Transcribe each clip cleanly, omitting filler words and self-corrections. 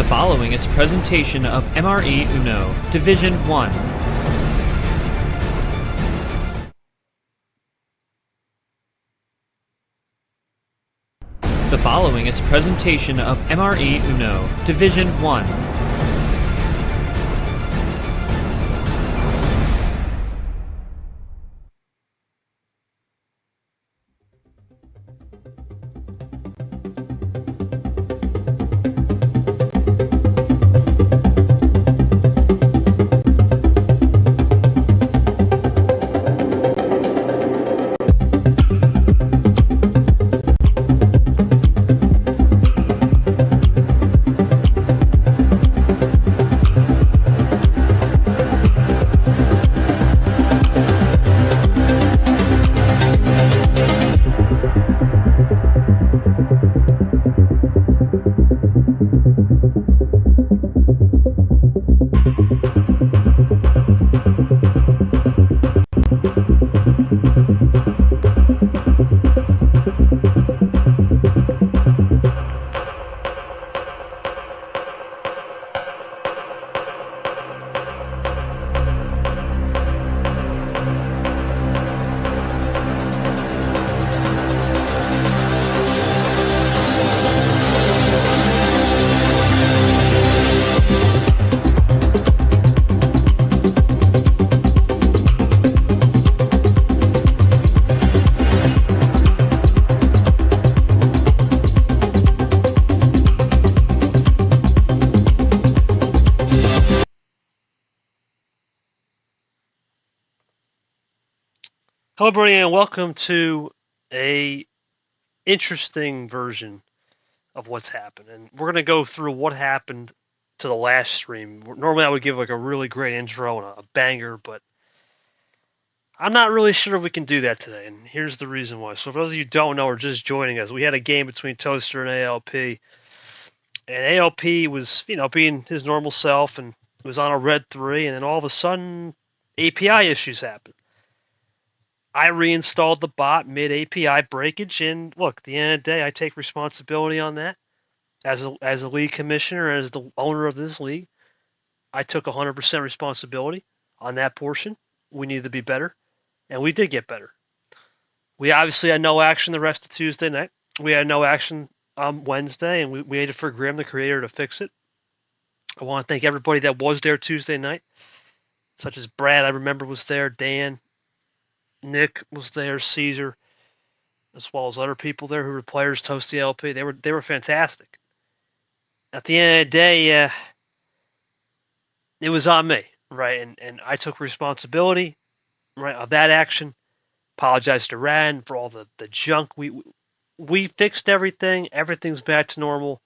The following is a presentation of MRE Uno, Division 1. The following is a presentation of MRE Uno, Division 1. Hello, everybody, and welcome to a interesting version of what's happened. And we're going to go through what happened to the last stream. Normally, I would give like a really great intro and a banger, but I'm not really sure if we can do that today. And here's the reason why. So, for those of you who don't know or just joining us, we had a game between Toaster and ALP. And ALP was, being his normal self and was on a red 3, and then all of a sudden, API issues happened. I reinstalled the bot mid API breakage, and look, at the end of the day, I take responsibility on that. As a league commissioner, as the owner of this league, I took 100% responsibility on that portion. We needed to be better, and we did get better. We obviously had no action the rest of Tuesday night. We had no action on Wednesday, and we waited for Grim, the creator, to fix it. I want to thank everybody that was there Tuesday night, such as Brad, I remember, was there, Dan, Nick was there, Caesar, as well as other people there who were players, Toasty LP. They were fantastic. At the end of the day, it was on me, right? And I took responsibility, right, of that action. Apologized to Rad for all the junk. We fixed everything. Everything's back to normal.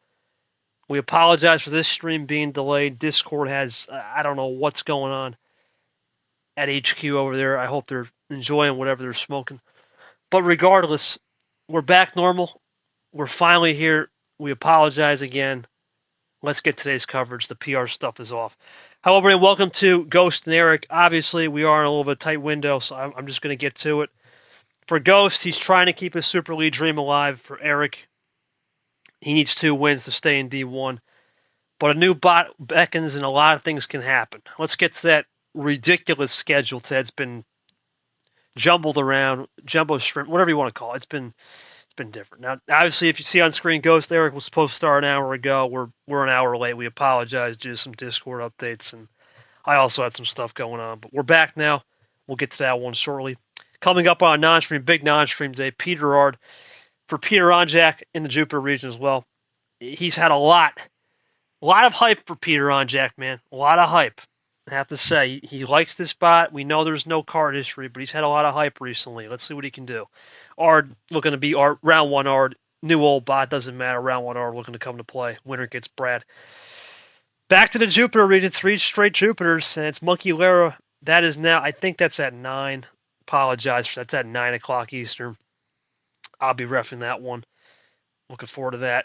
We apologize for this stream being delayed. Discord has, I don't know what's going on at HQ over there. I hope they're enjoying whatever they're smoking. But regardless, we're back normal. We're finally here. We apologize again. Let's get today's coverage. The PR stuff is off. Hello, everybody. Welcome to Ghost and Eric. Obviously, we are in a little bit tight window, so I'm just going to get to it. For Ghost, he's trying to keep his Super League dream alive. For Eric, he needs 2 wins to stay in D1. But a new bot beckons, and a lot of things can happen. Let's get to that ridiculous schedule that's been jumbled around, jumbo shrimp, whatever you want to call it. It's been different. Now, obviously, if you see on screen, Ghost Eric was supposed to start an hour ago. We're an hour late. We apologize due to some Discord updates, and I also had some stuff going on. But we're back now. We'll get to that one shortly. Coming up on a non-stream, big non-stream day, Peter Ard for Peter Onjak in the Jupiter region as well. He's had a lot of hype for Peter Onjak, man. A lot of hype. I have to say, he likes this bot. We know there's no card history, but he's had a lot of hype recently. Let's see what he can do. Ard looking to be round 1 Ard. New old bot, doesn't matter. Round 1 Ard looking to come to play. Winner gets Brad. Back to the Jupiter region. 3 straight Jupiters, and it's Monkey Lara. That is now, I think that's at 9. Apologize for that. That's at 9 o'clock Eastern. I'll be reffing that one. Looking forward to that.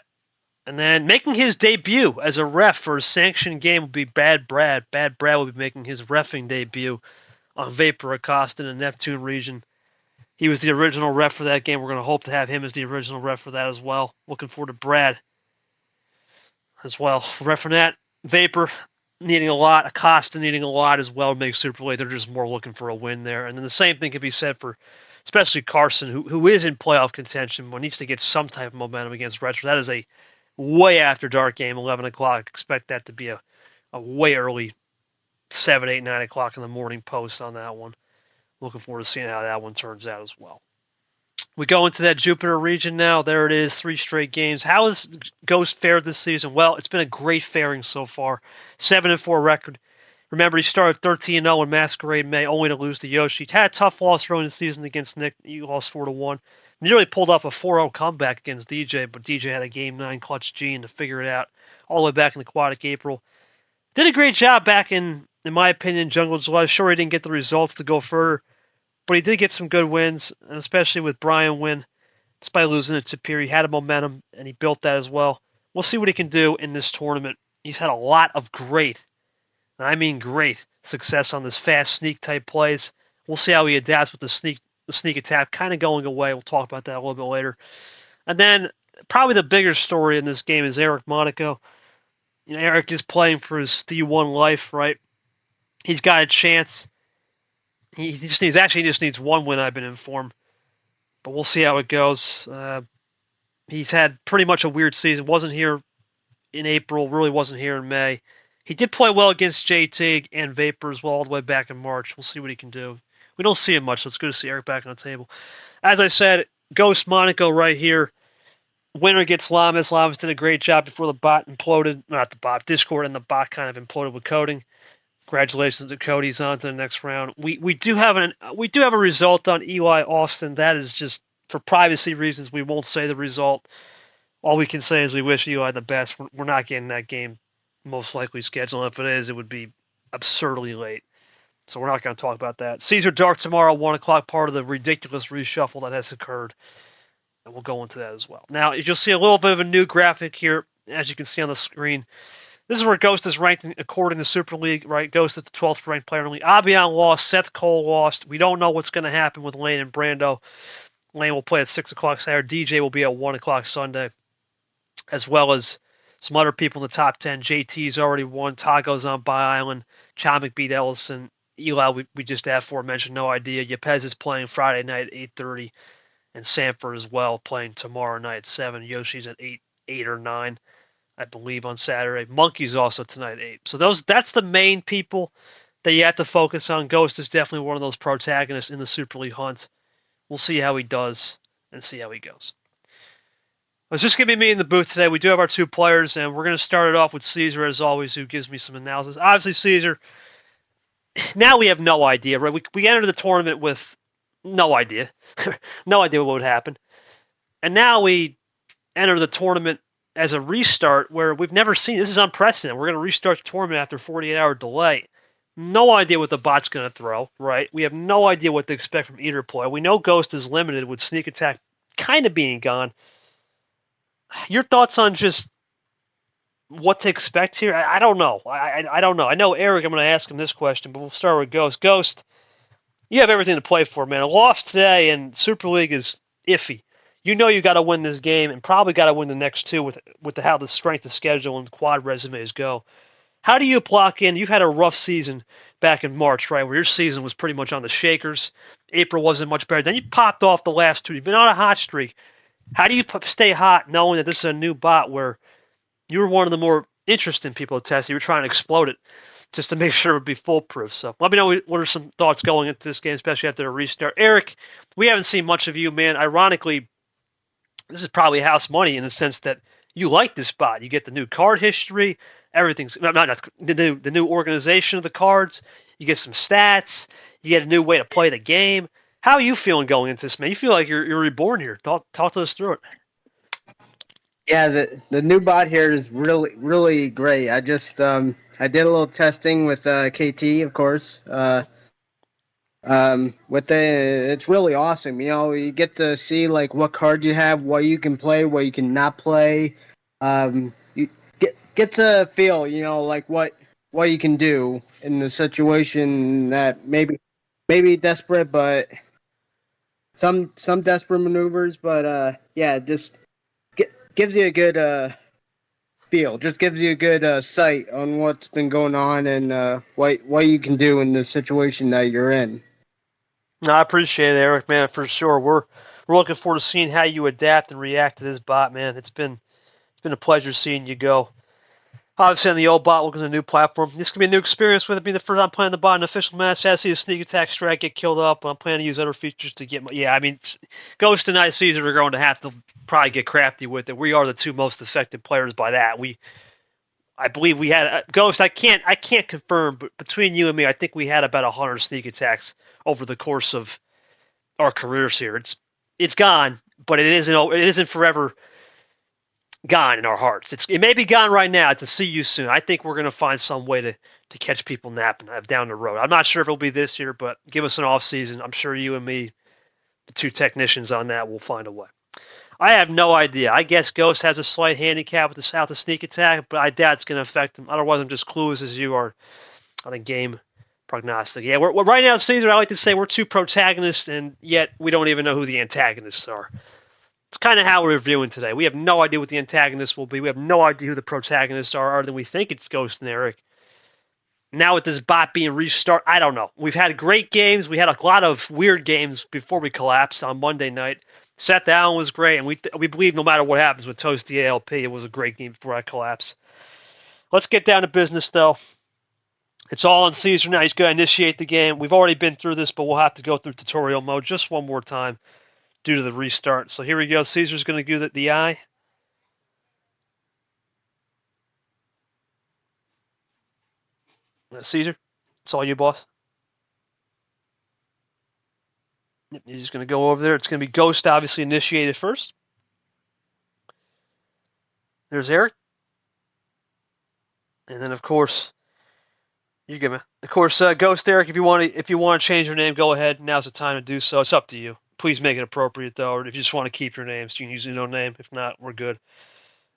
And then making his debut as a ref for a sanctioned game will be Bad Brad. Bad Brad will be making his reffing debut on Vapor Acosta in the Neptune region. He was the original ref for that game. We're going to hope to have him as the original ref for that as well. Looking forward to Brad. as well. Right from that, Vapor needing a lot, Acosta needing a lot as well to make Super League. They're just more looking for a win there. And then the same thing could be said for especially Carson, who is in playoff contention, but needs to get some type of momentum against Retro. That is a way after dark game, 11 o'clock. Expect that to be a way early 7, 8, 9 o'clock in the morning post on that one. Looking forward to seeing how that one turns out as well. We go into that Jupiter region now. There it is, 3 straight games. How has Ghost fared this season? Well, it's been a great faring so far. 7-4 record. Remember, he started 13-0 in Masquerade May, only to lose to Yoshi. He had a tough loss early in the season against Nick. He lost 4-1. Nearly pulled off a 4-0 comeback against DJ, but DJ had a Game 9 clutch gene to figure it out all the way back in Aquatic April. Did a great job back in my opinion, Jungle July. Sure, he didn't get the results to go further, but he did get some good wins, and especially with Brian Wynn, despite losing to Tapir, he had a momentum, and he built that as well. We'll see what he can do in this tournament. He's had a lot of great, and I mean great, success on this fast sneak type plays. We'll see how he adapts with the sneak attack kind of going away. We'll talk about that a little bit later. And then probably the bigger story in this game is Eric Monaco. You know, Eric is playing for his D1 life, right? He's got a chance. He just needs one win, I've been informed. But we'll see how it goes. He's had pretty much a weird season. Wasn't here in April, really wasn't here in May. He did play well against JT and Vapor as well all the way back in March. We'll see what he can do. We don't see him much, so it's good to see Eric back on the table. As I said, Ghost Monaco right here. Winner gets Lamas. Lamas did a great job before the bot imploded. Not the bot, Discord and the bot kind of imploded with coding. Congratulations to Cody's on to the next round. We do have a result on Eli Austin. That is just for privacy reasons. We won't say the result. All we can say is we wish Eli the best. We're not getting that game most likely scheduled. If it is, it would be absurdly late. So we're not going to talk about that. Caesar Dark tomorrow, 1 o'clock, part of the ridiculous reshuffle that has occurred. And we'll go into that as well. Now, you'll see a little bit of a new graphic here, as you can see on the screen. This is where Ghost is ranked according to Super League, right? Ghost is the 12th ranked player in the league. Abian lost. Seth Cole lost. We don't know what's going to happen with Lane and Brando. Lane will play at 6 o'clock Saturday. DJ will be at 1 o'clock Sunday, as well as some other people in the top 10. JT's already won. Tago's on By Island. Chomik beat Ellison. Eli, we just aforementioned, no idea. Yepez is playing Friday night at 8:30. And Sanford as well, playing tomorrow night at 7. Yoshi's at 8 or 9. I believe, on Saturday. Monkey's also tonight at 8. So that's the main people that you have to focus on. Ghost is definitely one of those protagonists in the Super League hunt. We'll see how he does and see how he goes. It's just going to be me in the booth today. We do have our 2 players, and we're going to start it off with Caesar, as always, who gives me some analysis. Obviously, Caesar, now we have no idea, right? We entered the tournament with no idea. No idea what would happen. And now we enter the tournament as a restart where we've never seen. This is unprecedented. We're going to restart the tournament after a 48-hour delay. No idea what the bot's going to throw, right? We have no idea what to expect from either player. We know Ghost is limited with sneak attack kind of being gone. Your thoughts on just what to expect here? I don't know. I don't know. I know Eric, I'm going to ask him this question, but we'll start with Ghost. Ghost, you have everything to play for, man. A loss today and Super League is iffy. You know you got to win this game and probably got to win the next 2 with how the strength of schedule and quad resumes go. How do you block in? You've had a rough season back in March, right, where your season was pretty much on the shakers. April wasn't much better. Then you popped off the last 2. You've been on a hot streak. How do you stay hot knowing that this is a new bot where you were one of the more interesting people to test? You were trying to explode it just to make sure it would be foolproof. So let me know what are some thoughts going into this game, especially after the restart. Eric, we haven't seen much of you, man. Ironically, this is probably house money in the sense that you like this spot. You get the new card history, everything's not the new organization of the cards. You get some stats. You get a new way to play the game. How are you feeling going into this, man? You feel like you're reborn here. Talk to us through it. Yeah, the new bot here is really great. I just I did a little testing with KT, of course. It's really awesome. You know, you get to see like what cards you have, what you can play, what you cannot play. You get to feel, you know, like what you can do in the situation that maybe desperate, but some desperate maneuvers. But yeah, just gives you a good feel. Just gives you a good sight on what's been going on and what you can do in the situation that you're in. No, I appreciate it, Eric, man, for sure. We're looking forward to seeing how you adapt and react to this bot, man. It's been a pleasure seeing you go. Obviously, on the old bot, looking at a new platform. This could be a new experience with it being the first time playing the bot in an official match. I see the sneak attack strike get killed up. I'm planning to use other features to get. Yeah, I mean, Ghost and Night Caesar are going to have to probably get crafty with it. We are the two most effective players by that. I believe we had Ghost. I can't confirm, but between you and me, I think we had about 100 sneak attacks over the course of our careers here. It's gone, but it isn't forever gone in our hearts. It may be gone right now. To see you soon. I think we're going to find some way to catch people napping down the road. I'm not sure if it'll be this year, but give us an off season. I'm sure you and me, the two technicians on that, will find a way. I have no idea. I guess Ghost has a slight handicap with the sneak attack, but I doubt it's going to affect him. Otherwise, I'm just clueless as you are on a game prognostic. Yeah, we're right now, Caesar, I like to say we're two protagonists, and yet we don't even know who the antagonists are. It's kind of how we're reviewing today. We have no idea what the antagonists will be. We have no idea who the protagonists are, other than we think it's Ghost and Eric. Now with this bot being restarted, I don't know. We've had great games. We had a lot of weird games before we collapsed on Monday night. Seth Allen was great, and we believe no matter what happens with Toasty ALP, it was a great game before I collapse. Let's get down to business, though. It's all on Caesar now. He's going to initiate the game. We've already been through this, but we'll have to go through tutorial mode just one more time due to the restart. So here we go. Caesar's going to do the eye. Caesar, it's all you, boss. Yep, he's just going to go over there. It's going to be Ghost, obviously, initiated first. There's Eric. And then, of course, you get me. Of course, Ghost Eric, if you want to change your name, go ahead. Now's the time to do so. It's up to you. Please make it appropriate, though. Or if you just want to keep your names, you can use Uno name. If not, we're good.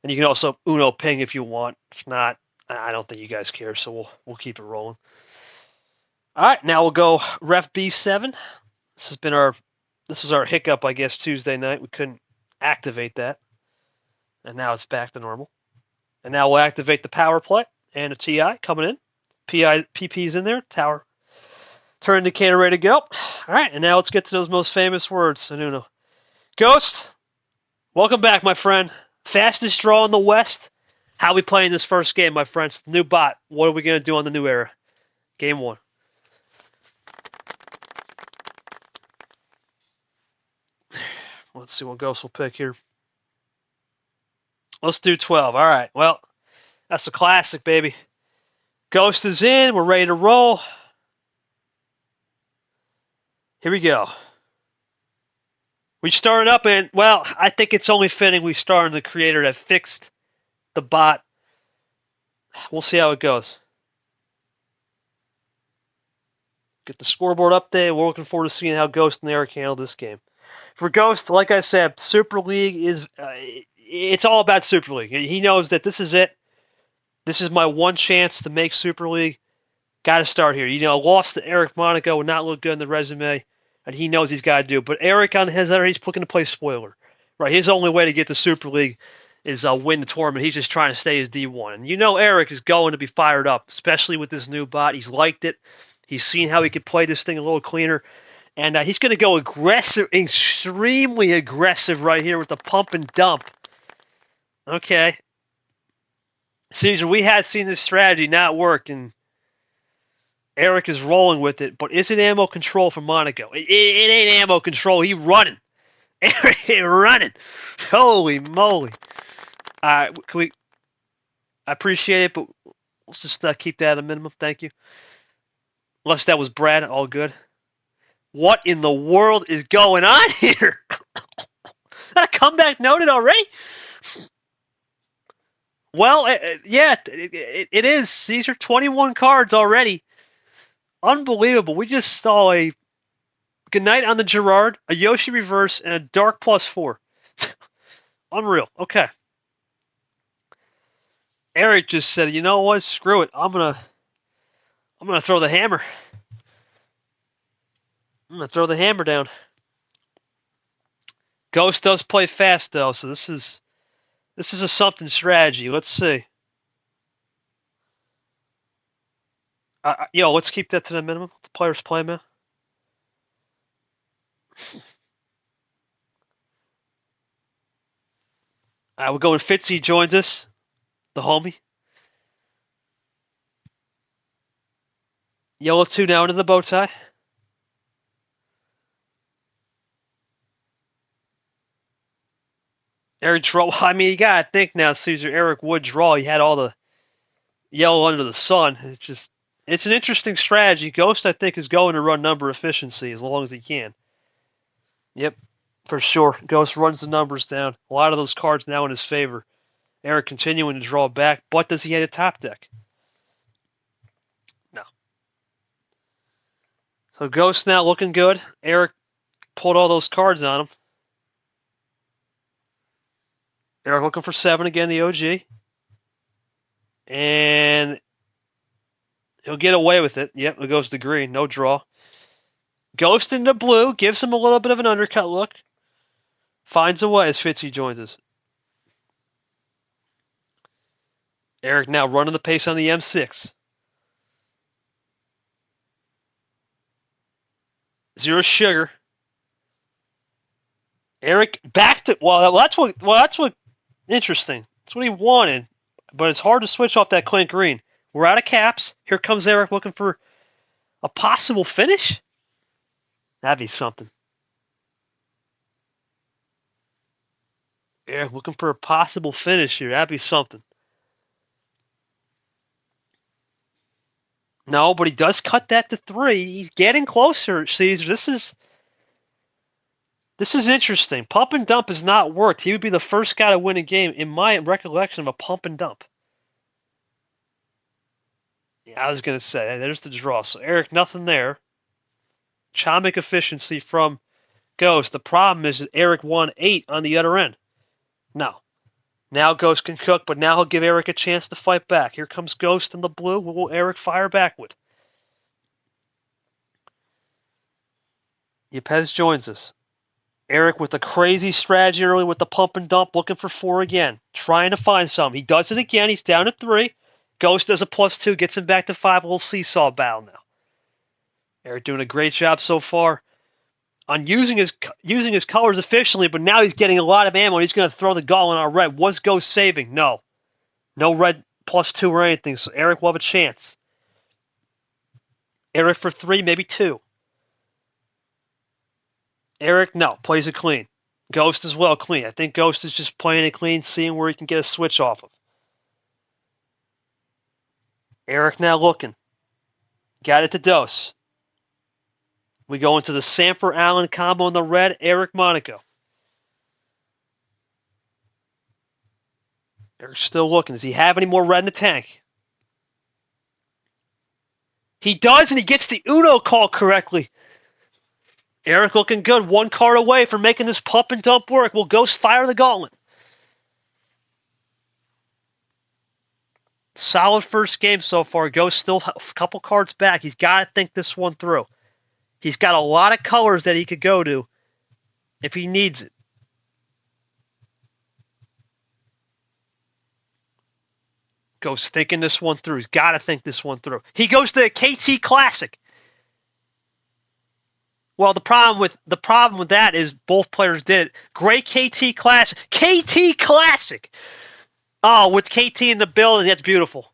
And you can also Uno ping if you want. If not, I don't think you guys care, so we'll keep it rolling. All right, now we'll go Ref B7. This was our hiccup, I guess, Tuesday night. We couldn't activate that, and now it's back to normal. And now we'll activate the power play and a TI coming in. PP's in there. Tower turn indicator ready to go. All right, and now let's get to those most famous words in Uno. Ghost, welcome back, my friend. Fastest draw in the West. How we playing this first game, my friends? New bot. What are we going to do on the new era? Game 1. Let's see what Ghost will pick here. Let's do 12. All right. Well, that's a classic, baby. Ghost is in. We're ready to roll. Here we go. We started up, and, well, I think it's only fitting we start on the creator that fixed the bot. We'll see how it goes. Get the scoreboard update. We're looking forward to seeing how Ghost and Eric handle this game. For Ghost, like I said, Super League is it's all about Super League. He knows that this is it. This is my one chance to make Super League. Got to start here. Lost to Eric Monaco would not look good in the resume, and he knows he's got to do it. But Eric, on his other, he's looking to play spoiler. Right, his only way to get to Super League is win the tournament. He's just trying to stay as D1. And Eric is going to be fired up, especially with this new bot. He's liked it. He's seen how he could play this thing a little cleaner. And he's going to go aggressive, extremely aggressive right here with the pump and dump. Okay. Caesar, we had seen this strategy not work, and Eric is rolling with it. But is it ammo control for Monaco? It ain't ammo control. He running. Eric running. Holy moly. I appreciate it, but let's just keep that at a minimum. Thank you. Unless that was Brad, all good. What in the world is going on here? That a comeback noted already? Well, yeah, it is. Caesar, 21 cards already. Unbelievable. We just saw a Goodnight on the Gerard, a Yoshi reverse, and a Dark +4. Unreal. Okay. Eric just said, you know what? Screw it. I'm gonna throw the hammer. I'm going to throw the hammer down. Ghost does play fast, though, so this is This is a something strategy. Let's see. Let's keep that to the minimum. The players play, man. We're going Fitzy joins us, the homie. Yellow 2 now into the bow tie. Eric draw. I mean, you gotta think now, Caesar. Eric would draw. He had all the yellow under the sun. It's an interesting strategy. Ghost, I think, is going to run number efficiency as long as he can. Yep, for sure. Ghost runs the numbers down. A lot of those cards now in his favor. Eric continuing to draw back, but does he have a top deck? No. So Ghost now looking good. Eric pulled all those cards on him. Eric looking for 7 again, the OG. And he'll get away with it. Yep, it goes to green. No draw. Ghost into blue. Gives him a little bit of an undercut look. Finds a way as Fitzy joins us. Eric now running the pace on the M6. Zero sugar. Eric back to that's what interesting. That's what he wanted, but it's hard to switch off that Clint Green. We're out of caps. Here comes Eric looking for a possible finish. That'd be something. Eric looking for a possible finish here. That'd be something. No, but he does cut that to 3. He's getting closer, Caesar. This is interesting. Pump and dump has not worked. He would be the first guy to win a game in my recollection of a pump and dump. Yeah, I was going to say, there's the draw. So Eric, nothing there. Chomic efficiency from Ghost. The problem is that Eric won 8 on the other end. No. Now Ghost can cook, but now he'll give Eric a chance to fight back. Here comes Ghost in the blue. What will Eric fire back with? Yepes joins us. Eric with a crazy strategy early with the pump and dump, looking for 4 again. Trying to find some. He does it again. He's down at 3. Ghost does a +2, gets him back to 5. A little seesaw battle now. Eric doing a great job so far on using his colors efficiently, but now he's getting a lot of ammo. He's going to throw the gauntlet on red. Was Ghost saving? No. No red +2 or anything, so Eric will have a chance. Eric for 3, maybe 2. Eric, no, plays it clean. Ghost as well, clean. I think Ghost is just playing it clean, seeing where he can get a switch off of. Eric now looking. Got it to dose. We go into the Sanford Allen combo in the red, Eric Monaco. Eric's still looking. Does he have any more red in the tank? He does, and he gets the Uno call correctly. Eric looking good. 1 card away from making this pump and dump work. Will Ghost fire the gauntlet? Solid first game so far. Ghost still a couple cards back. He's got to think this one through. He's got a lot of colors that he could go to if he needs it. Ghost thinking this one through. He's got to think this one through. He goes to a KT Classic. Well, the problem with that is both players did it. Great KT Classic. KT Classic! Oh, with KT in the building, that's beautiful.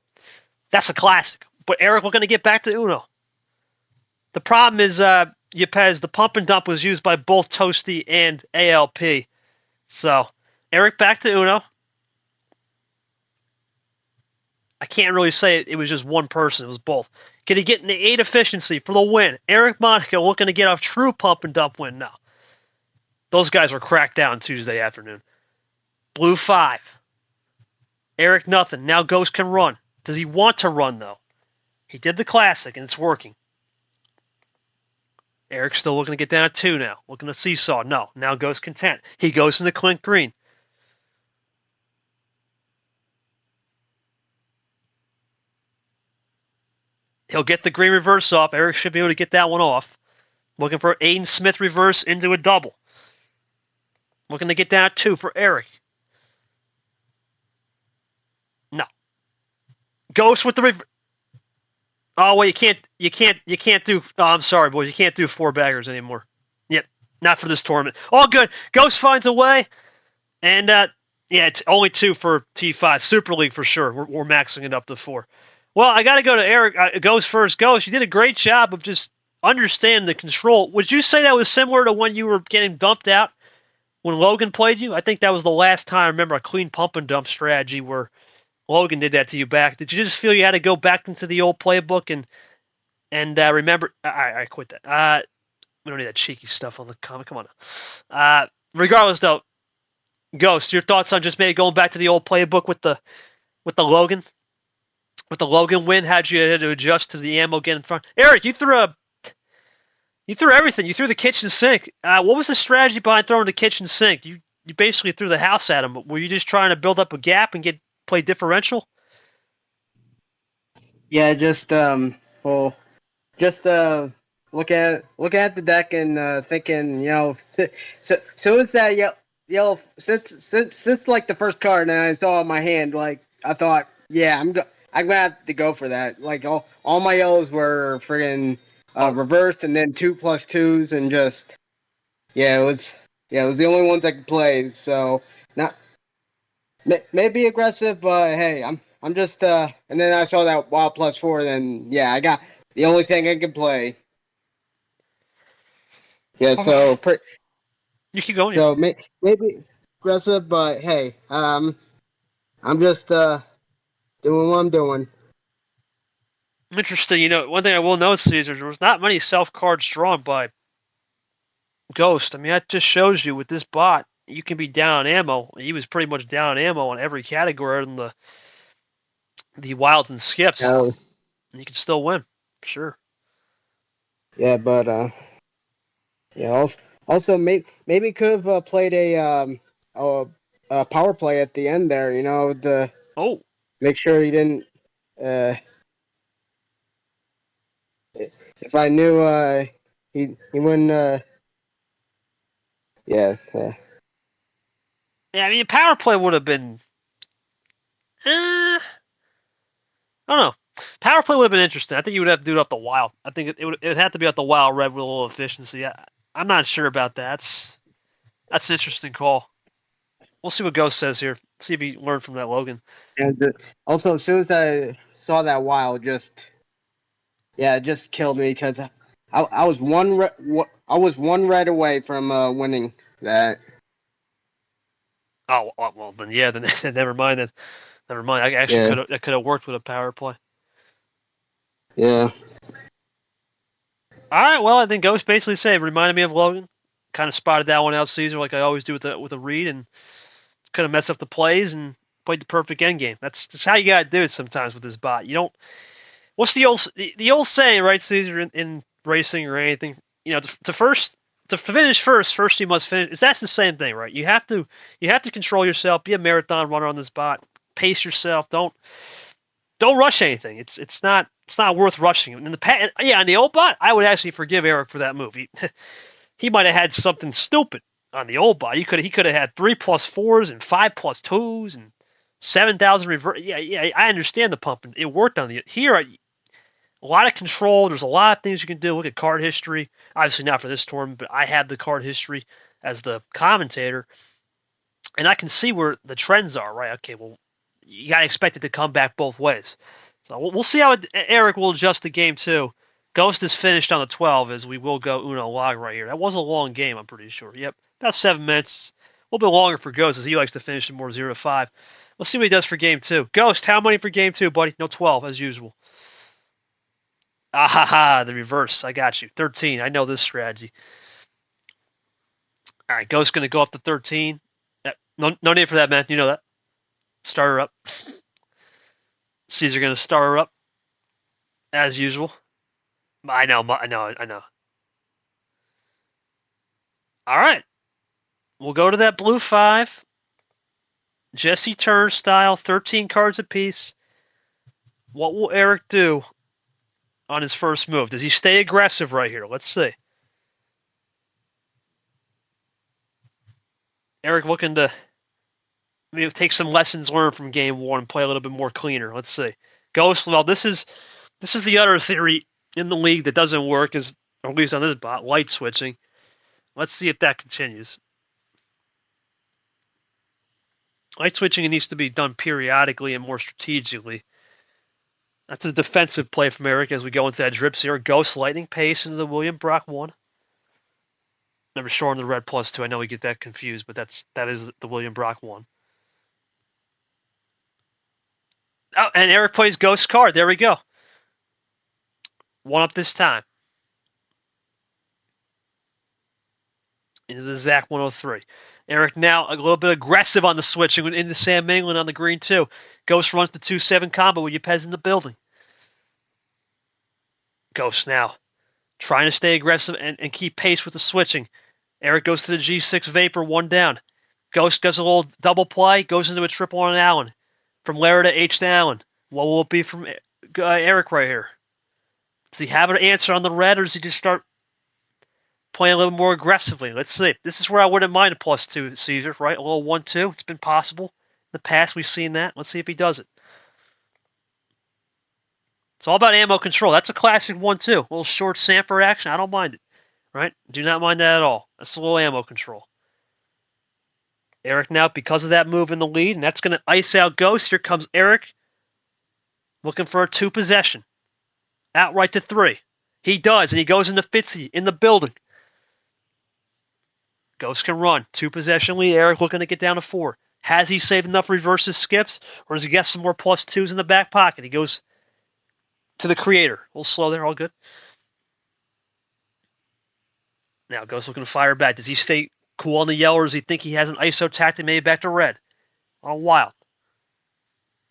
That's a classic. But Eric, we're going to get back to Uno. The problem is, Yepes, the pump and dump was used by both Toasty and ALP. So, Eric back to Uno. I can't really say it was just one person. It was both. Can he get an 8 efficiency for the win? Eric Monaco looking to get a true pump and dump win now. Those guys were cracked down Tuesday afternoon. Blue 5. Eric nothing. Now Ghost can run. Does he want to run, though? He did the classic, and it's working. Eric's still looking to get down at 2 now. Looking to seesaw. No. Now Ghost content. He goes into Clint Green. He'll get the green reverse off. Eric should be able to get that one off. Looking for Aiden Smith reverse into a double. Looking to get down at 2 for Eric. Ghost with the Oh wait, you can't do. Oh, I'm sorry, boys. You can't do 4 baggers anymore. Yep, not for this tournament. All good. Ghost finds a way, and yeah, it's only 2 for T5 Super League for sure. We're maxing it up to 4. Well, I got to go to Eric. Ghost first. Ghost, you did a great job of just understanding the control. Would you say that was similar to when you were getting dumped out when Logan played you? I think that was the last time I remember a clean pump and dump strategy where Logan did that to you back. Did you just feel you had to go back into the old playbook and remember? I quit that. We don't need that cheeky stuff on the comic. Come on. Regardless, though, Ghost, your thoughts on just maybe going back to the old playbook with the Logan win? How'd you had to adjust to the ammo getting in front? Eric, you threw everything. You threw the kitchen sink. What was the strategy behind throwing the kitchen sink? You basically threw the house at him. Were you just trying to build up a gap and play differential? Yeah, just well, just look at the deck and thinking, so it's that yellow since like the first card and I saw it in my hand, like I thought, yeah, I'm gonna have to go for that. Like all my yellows were friggin' reversed and then 2+2s and just it was the only ones I could play. So not maybe aggressive, but hey, I'm just and then I saw that wild +4, then yeah, I got the only thing I can play. Yeah, so You keep going. so maybe aggressive, but hey, I'm just doing what I'm doing. Interesting. One thing I will note, Caesar, there was not many self cards drawn by Ghost. I mean, that just shows you with this bot, you can be down on ammo. He was pretty much down on ammo on every category other than the wild and skips. Uh, And you can still win, sure. yeah, but yeah. Also, maybe could have played a power play at the end there. To make sure he didn't. If I knew he wouldn't. Yeah. Yeah, I mean, power play would have been. I don't know. Power play would have been interesting. I think you would have to do it off the wild. I think it would have to be off the wild red with a little efficiency. I'm not sure about that. That's an interesting call. We'll see what Ghost says here. See if he learned from that Logan. And also, as soon as I saw that wild, it just killed me because I was one red away from winning that. Oh well, then yeah, then never mind. Then never mind. I actually could have worked with a power play. Yeah. All right. Well, I think Ghost basically said reminded me of Logan. Kind of spotted that one out, Caesar, like I always do with a read, and could have messed up the plays and played the perfect end game. That's how you gotta do it sometimes with this bot. You don't. What's the old saying, right, Caesar, in racing or anything? To finish first you must finish. That's the same thing, right? You have to control yourself. Be a marathon runner on this bot. Pace yourself. Don't rush anything. It's not worth rushing. In the old bot, I would actually forgive Eric for that move. He might have had something stupid on the old bot. He could have had 3+4s and 5+2s and 7,000 reverse. Yeah. I understand the pump. It worked on the here. A lot of control. There's a lot of things you can do. Look at card history. Obviously not for this tournament, but I had the card history as the commentator, and I can see where the trends are. Right? Okay. Well, you gotta expect it to come back both ways. So we'll see how Eric will adjust the game too. Ghost is finished on the 12 as we will go Uno log right here. That was a long game, I'm pretty sure. Yep, about 7 minutes. A little bit longer for Ghost as he likes to finish in more 0-5. Let's see what he does for game 2. Ghost, how many for game 2, buddy? No, 12 as usual. The reverse. I got you. 13. I know this strategy. All right, Ghost's going to go up to 13. No need for that, man. You know that. Start her up. Caesar going to start her up as usual. I know. All right. We'll go to that blue 5. Jesse Turner style, 13 cards apiece. What will Eric do on his first move? Does he stay aggressive right here? Let's see. Eric looking to maybe take some lessons learned from game 1 and play a little bit more cleaner. Let's see. Ghost. Well, this is the other theory in the league that doesn't work, is at least on this bot, light switching. Let's see if that continues. Light switching needs to be done periodically and more strategically. That's a defensive play from Eric as we go into that drip zero. Ghost lightning pace into the William Brock 1. Never showing the red +2. I know we get that confused, but that is the William Brock 1. Oh, and Eric plays Ghost card. There we go. 1 up this time. Into the Zach 103. Eric now a little bit aggressive on the switching into Sam Mangland on the green too. Ghost runs the 2-7 combo with Yepez in the building. Ghost now trying to stay aggressive and keep pace with the switching. Eric goes to the G6 Vapor, 1 down. Ghost does a little double play, goes into a triple on Allen. From Lara to H to Allen. What will it be from Eric right here? Does he have an answer on the red, or does he just start playing a little more aggressively? Let's see. This is where I wouldn't mind a +2, Caesar, right? A little 1-2. It's been possible. In the past, we've seen that. Let's see if he does it. It's all about ammo control. That's a classic 1-2. A little short Sanford action. I don't mind it. Right? Do not mind that at all. That's a little ammo control. Eric now, because of that move in the lead, and that's going to ice out Ghost. Here comes Eric looking for a 2 possession. Outright to 3. He does, and he goes into Fitzy in the building. Ghost can run. 2 possession lead. Eric looking to get down to 4. Has he saved enough reverses skips, or does he get some more +2s in the back pocket? He goes to the creator. A little slow there, all good. Now Ghost looking to fire back. Does he stay cool on the yellow, or does he think he has an ISO tactic maybe back to red? On wild.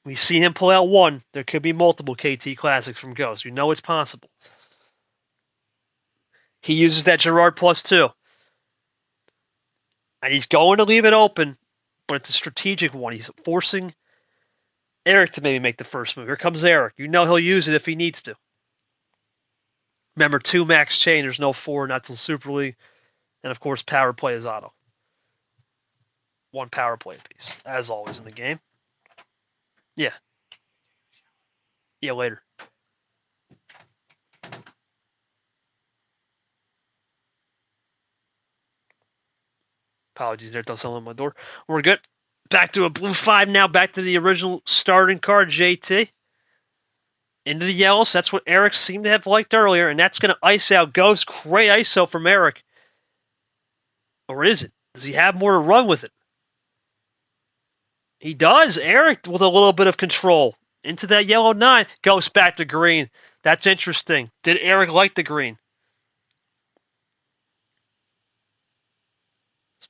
We've seen him pull out 1. There could be multiple KT classics from Ghost. You know it's possible. He uses that Gerard +2. And he's going to leave it open, but it's a strategic one. He's forcing Eric to maybe make the first move. Here comes Eric. You know he'll use it if he needs to. Remember, 2 max chain. There's no 4, not till Super League. And, of course, power play is auto. 1 power play piece, as always in the game. Yeah. Yeah, later. Apologies there, don't sound on my door. We're good. Back to a blue 5 now. Back to the original starting card, JT. Into the yellows. That's what Eric seemed to have liked earlier, and that's going to ice out Ghost. Great ISO from Eric. Or is it? Does he have more to run with it? He does. Eric with a little bit of control. Into that yellow 9. Ghost back to green. That's interesting. Did Eric like the green?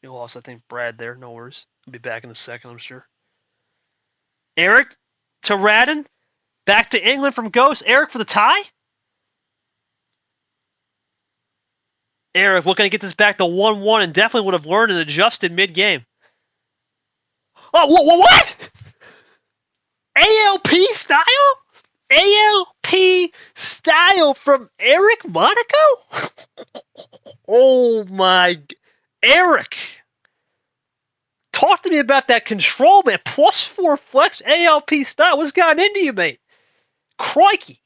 We lost, I think, Brad there. No worries. He'll be back in a second, I'm sure. Eric to Radin. Back to England from Ghost. Eric for the tie? Eric looking to get this back to 1-1 and definitely would have learned and adjusted mid-game. Oh, what? ALP style? ALP style from Eric Monaco? Oh, my... Eric, talk to me about that control, man. +4 flex, ALP style. What's gotten into you, mate? Crikey.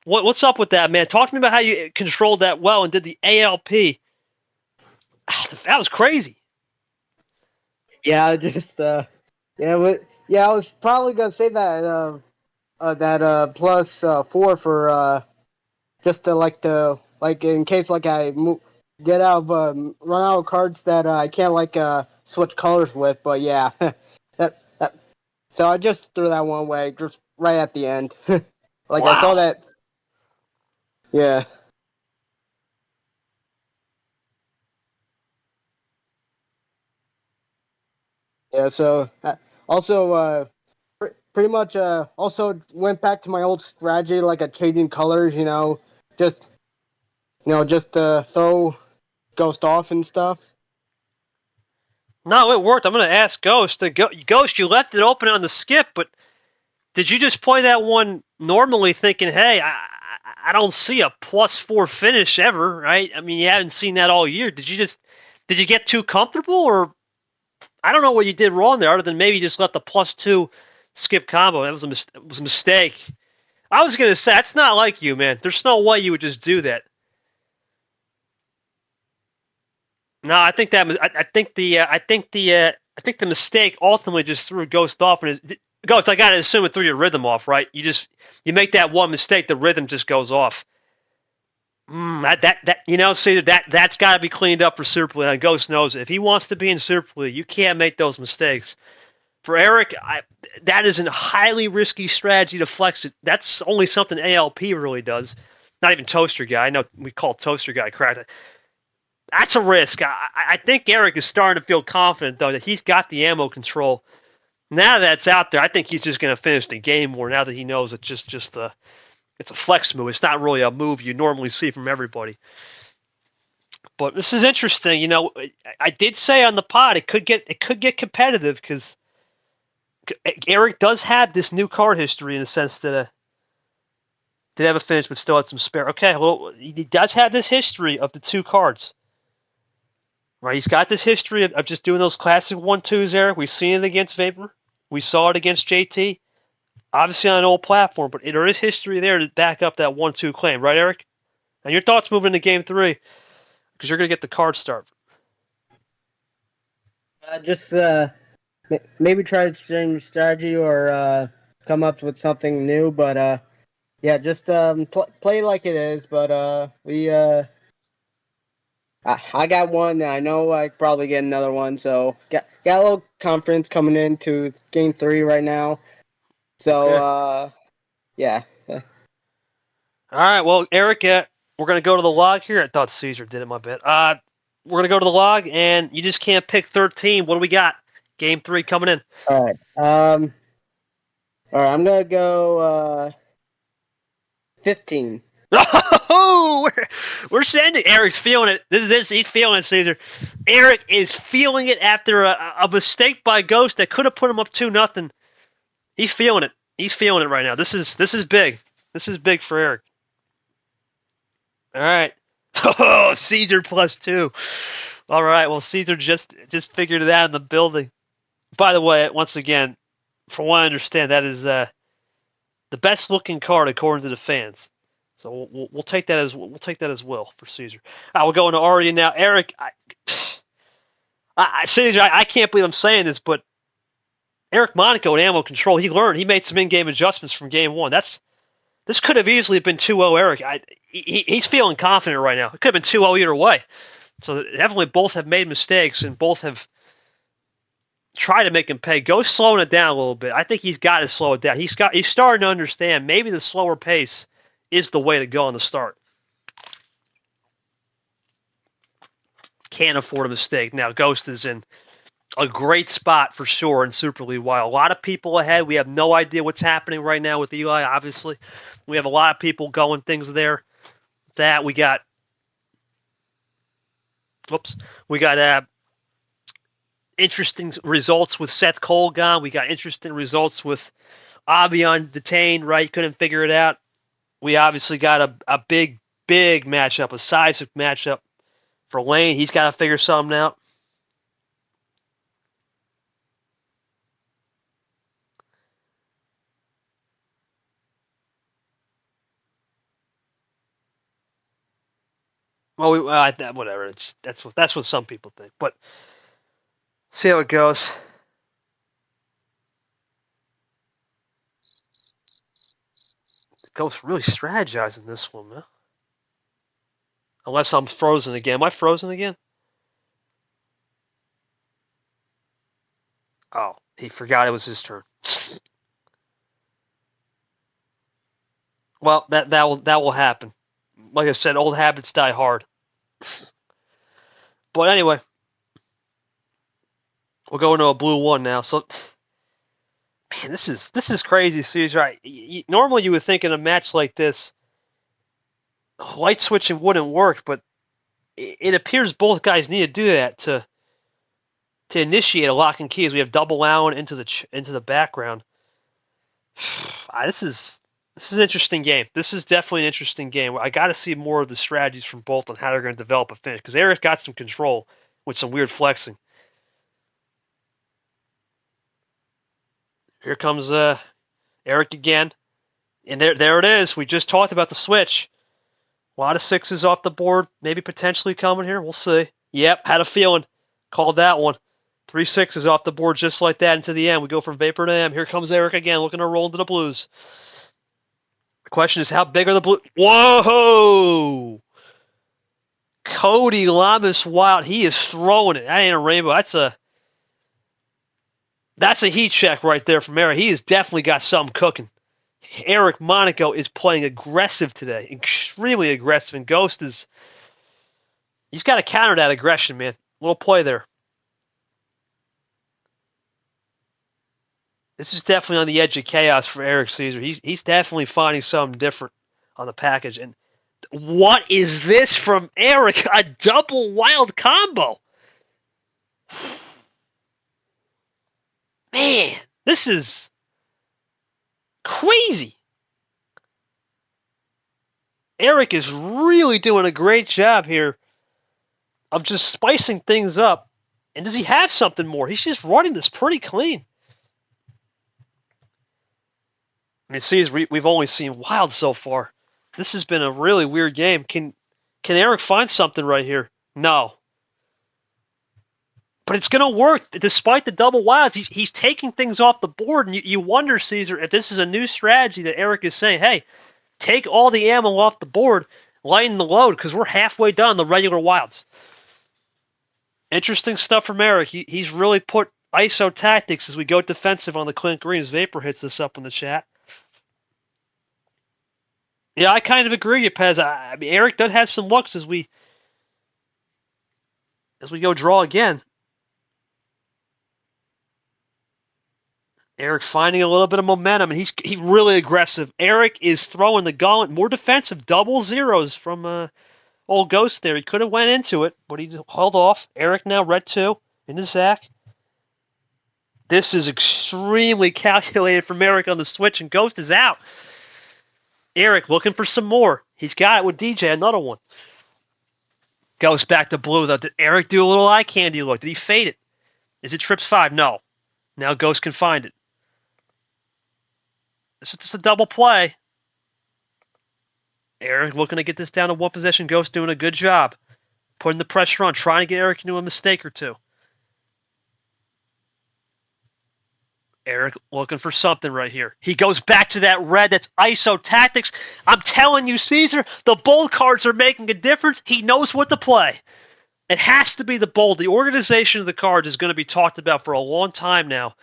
What's up with that, man? Talk to me about how you controlled that well and did the ALP. That was crazy. Yeah, just I was probably gonna say that +4 for just to in case I get out of run out of cards that I can't switch colors with. But yeah, so I just threw that one away just right at the end. Wow. I saw that. Yeah. Yeah. So also pretty much also went back to my old strategy of changing colors. Just throw Ghost off and stuff. No, it worked. I'm going to ask Ghost. Ghost, you left it open on the skip, but did you just play that one normally thinking, hey, I don't see a +4 finish ever, right? I mean, you haven't seen that all year. Did you get too comfortable, or I don't know what you did wrong there other than maybe just let the +2 skip combo. That was a mistake. I was gonna say that's not like you, man. There's no way you would just do that. No, I think that I think the mistake ultimately just threw Ghost off, and Ghost. I gotta assume it threw your rhythm off, right? You make that one mistake, the rhythm just goes off. See that's got to be cleaned up for Super League. And Ghost knows it. If he wants to be in Super League, you can't make those mistakes. For Eric, that is a highly risky strategy to flex it. That's only something ALP really does. Not even Toaster Guy. I know we call Toaster Guy cracked. That's a risk. I think Eric is starting to feel confident though that he's got the ammo control. Now that that's out there, I think he's just going to finish the game more. Now that he knows it's just it's a flex move. It's not really a move you normally see from everybody. But this is interesting. I did say on the pod it could get competitive because Eric does have this new card history in the sense that did have a finish but still had some spare. Okay, well he does have this history of the two cards. Right, he's got this history of just doing those classic 1-2s, Eric. We've seen it against Vapor. We saw it against JT. Obviously on an old platform, but there is history there to back up that 1-2 claim, right, Eric? And your thoughts moving into Game 3, because you're going to get the card start. Just maybe try to change strategy or come up with something new. But yeah, just play like it is. But I got one. I know I probably get another one. So got a little confidence coming into Game 3 right now. So Okay. yeah. All right, well, Eric, we're going to go to the log here. I thought Caesar did it, my bad. We're going to go to the log, and you just can't pick 13. What do we got? Game 3 coming in. All right. All right. I'm gonna go 15. Oh, we're sending. Eric's feeling it. He's feeling it, Caesar. Eric is feeling it after a mistake by Ghost that could have put him up 2-0. He's feeling it. He's feeling it right now. This is big. This is big for Eric. All right. Oh, Caesar +2. All right. Well, Caesar just figured it out in the building. By the way, once again, from what I understand, that is the best looking card according to the fans. So we'll take that as well for Caesar. All right, we'll go into Aria now. Eric, Caesar, I can't believe I'm saying this, but Eric Monaco in ammo control, he made some in-game adjustments from game 1. This could have easily been 2-0 Eric. He's feeling confident right now. It could have been 2-0 either way. So definitely both have made mistakes and both have tried to make him pay. Ghost slowing it down a little bit. I think he's got to slow it down. He's starting to understand maybe the slower pace is the way to go on the start. Can't afford a mistake. Now Ghost is in a great spot for sure in Super League. While a lot of people ahead, we have no idea what's happening right now with Eli, obviously. We have a lot of people going things there. That we got interesting results with Seth Cole gone. We got interesting results with Avion detained, right? Couldn't figure it out. We obviously got a big matchup, a seismic matchup for Lane. He's got to figure something out. Well, whatever. That's what some people think. But see how it goes. Ghost really strategizing this one, man. Unless I'm frozen again. Am I frozen again? Oh, he forgot it was his turn. Well, that will happen. Like I said, old habits die hard. But anyway, we'll go into a blue 1 now. So, man, this is crazy, Caesar. Normally, you would think in a match like this, light switching wouldn't work, but it appears both guys need to do that to initiate a lock and key. As we have double Allen into the background. This is an interesting game. This is definitely an interesting game. I got to see more of the strategies from both on how they're going to develop a finish because Eric got some control with some weird flexing. Here comes Eric again. And there it is. We just talked about the switch. A lot of sixes off the board, maybe potentially coming here. We'll see. Yep, had a feeling. Called that one. 3 sixes off the board just like that into the end. We go from Vapor to M. Here comes Eric again, looking to roll into the blues. The question is, how big are the blues? Whoa! Cody Lamas Wild. He is throwing it. That ain't a rainbow. That's a heat check right there from Eric. He has definitely got something cooking. Eric Monaco is playing aggressive today. Extremely aggressive. And Ghost he's got to counter that aggression, man. Little play there. This is definitely on the edge of chaos for Eric Caesar. He's definitely finding something different on the package. And what is this from Eric? A double wild combo. Man, this is crazy. Eric is really doing a great job here of just spicing things up. And does he have something more? He's just running this pretty clean. I mean, see, we've only seen wild so far. This has been a really weird game. Can Eric find something right here? No. But it's going to work. Despite the double wilds, he's taking things off the board. And you wonder, Caesar, if this is a new strategy that Eric is saying, hey, take all the ammo off the board, lighten the load, because we're halfway done the regular wilds. Interesting stuff from Eric. He's really put ISO tactics as we go defensive on the Clint Greens. Vapor hits this up in the chat. Yeah, I kind of agree, you Pez. I mean, Eric does have some looks as we go draw again. Eric finding a little bit of momentum, and he's really aggressive. Eric is throwing the gauntlet, more defensive, double zeros from old Ghost there. He could have went into it, but he held off. Eric now red 2 into Zach. This is extremely calculated from Eric on the switch, and Ghost is out. Eric looking for some more. He's got it with DJ, another one. Goes back to blue, though. Did Eric do a little eye candy look? Did he fade it? Is it trips 5? No. Now Ghost can find it. This is just a double play. Eric looking to get this down to one possession. Ghost doing a good job. Putting the pressure on, trying to get Eric into a mistake or two. Eric looking for something right here. He goes back to that red. That's ISO tactics. I'm telling you, Caesar, the bold cards are making a difference. He knows what to play. It has to be the bold. The organization of the cards is going to be talked about for a long time now.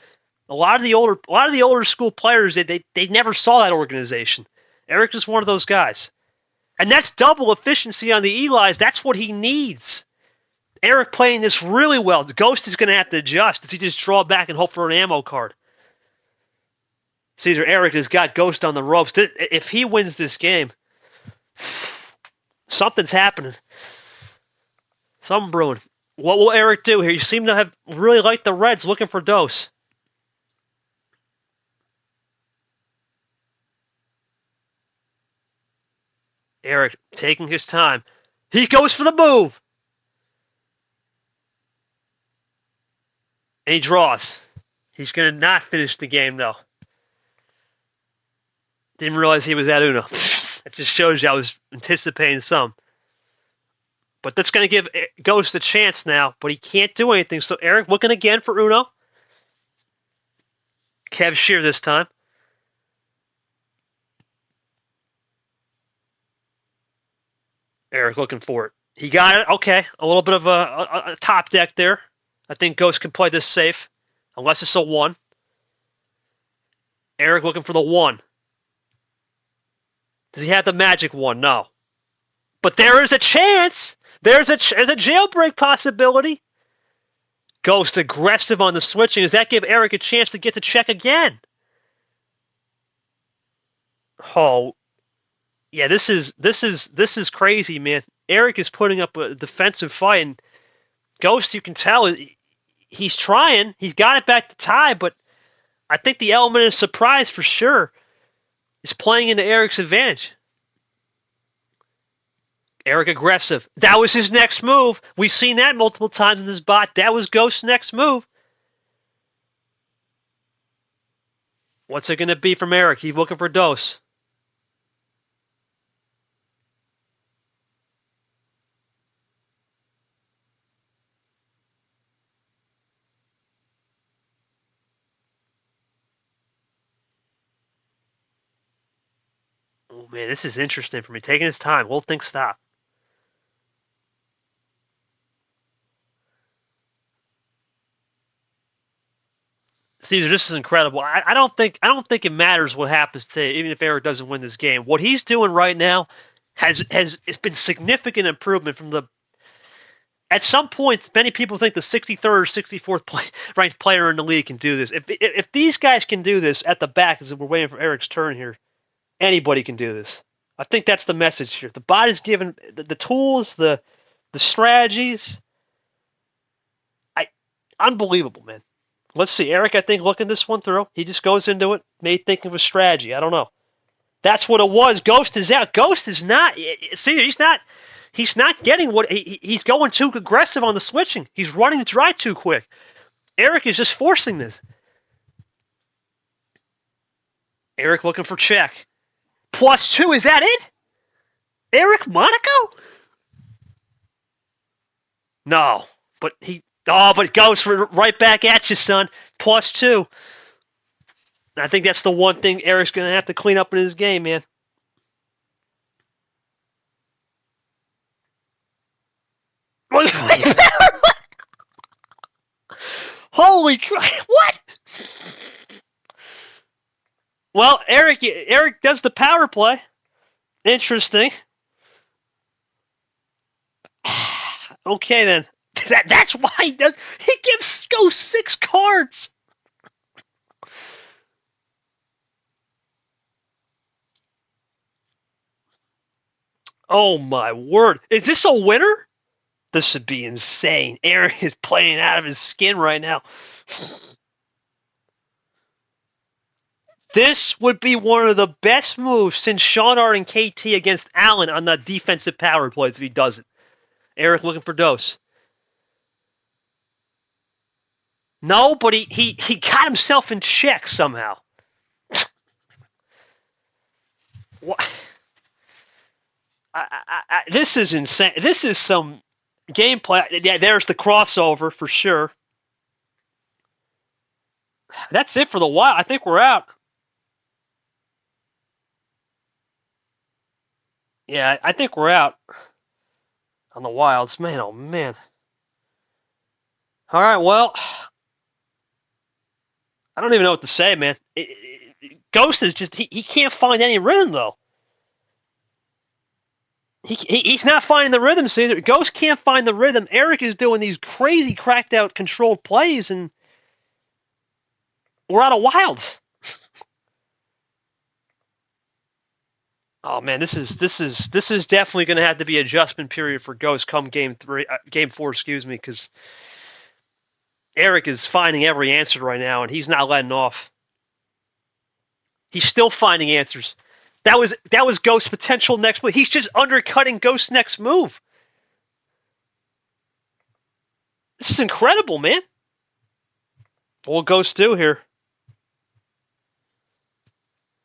A lot of the older school players, they never saw that organization. Eric is one of those guys. And that's double efficiency on the Eli's. That's what he needs. Eric playing this really well. The Ghost is going to have to adjust. Does he just draw back and hope for an ammo card? Caesar, Eric has got Ghost on the ropes. If he wins this game, something's happening. Something brewing. What will Eric do here? You seem to have really liked the Reds, looking for dose. Eric taking his time. He goes for the move. And he draws. He's going to not finish the game, though. Didn't realize he was at Uno. That just shows you I was anticipating some. But that's going to give Ghost a chance now, but he can't do anything. So Eric looking again for Uno. Kev Shear this time. Eric looking for it. He got it. Okay. A little bit of a top deck there. I think Ghost can play this safe. Unless it's a 1. Eric looking for the 1. Does he have the magic 1? No. But there is a chance. There's a jailbreak possibility. Ghost aggressive on the switching. Does that give Eric a chance to get to check again? Oh, yeah. This is crazy, man. Eric is putting up a defensive fight, and Ghost, you can tell he's trying. He's got it back to tie, but I think the element of surprise for sure is playing into Eric's advantage. Eric aggressive. That was his next move. We've seen that multiple times in this bot. That was Ghost's next move. What's it going to be from Eric? He's looking for dose. Oh, man, this is interesting for me. Taking his time. Whole thing stop. Caesar, this is incredible. I don't think it matters what happens today, even if Eric doesn't win this game. What he's doing right now has it's been significant improvement from the. At some point, many people think the 63rd or 64th ranked player in the league can do this. If these guys can do this at the back, as we're waiting for Eric's turn here, anybody can do this. I think that's the message here. The body's given the tools, the strategies. Unbelievable, man. Let's see. Eric, I think, looking this one through, he just goes into it, maybe thinking of a strategy. I don't know. That's what it was. Ghost is out. Ghost is not. See, he's not getting what he's going too aggressive on the switching. He's running the dry too quick. Eric is just forcing this. Eric looking for check. +2. Is that it? Eric Monaco? No, but but Ghost right back at you, son. +2. I think that's the one thing Eric's going to have to clean up in his game, man. Holy crap! What? Well, Eric does the power play. Interesting. Okay, then. That's why he does. He gives Ghost 6 cards. Oh my word! Is this a winner? This would be insane. Eric is playing out of his skin right now. This would be one of the best moves since Sean Art and KT against Allen on the defensive power plays if he does it. Eric looking for dose. No, but he got himself in check somehow. What? This is insane. This is some gameplay. Yeah, there's the crossover for sure. That's it for the Wild. I think we're out. Yeah, I think we're out on the Wilds. Man, oh man. All right, well, I don't even know what to say, man. Ghost is just, he can't find any rhythm, though. He's not finding the rhythm, Caesar. Ghost can't find the rhythm. Eric is doing these crazy, cracked out, controlled plays, and we're out of Wilds. Oh man, this is definitely going to have to be adjustment period for Ghost come game 4, because Eric is finding every answer right now, and he's not letting off. He's still finding answers. That was Ghost's potential next move. He's just undercutting Ghost's next move. This is incredible, man. What will Ghost do here?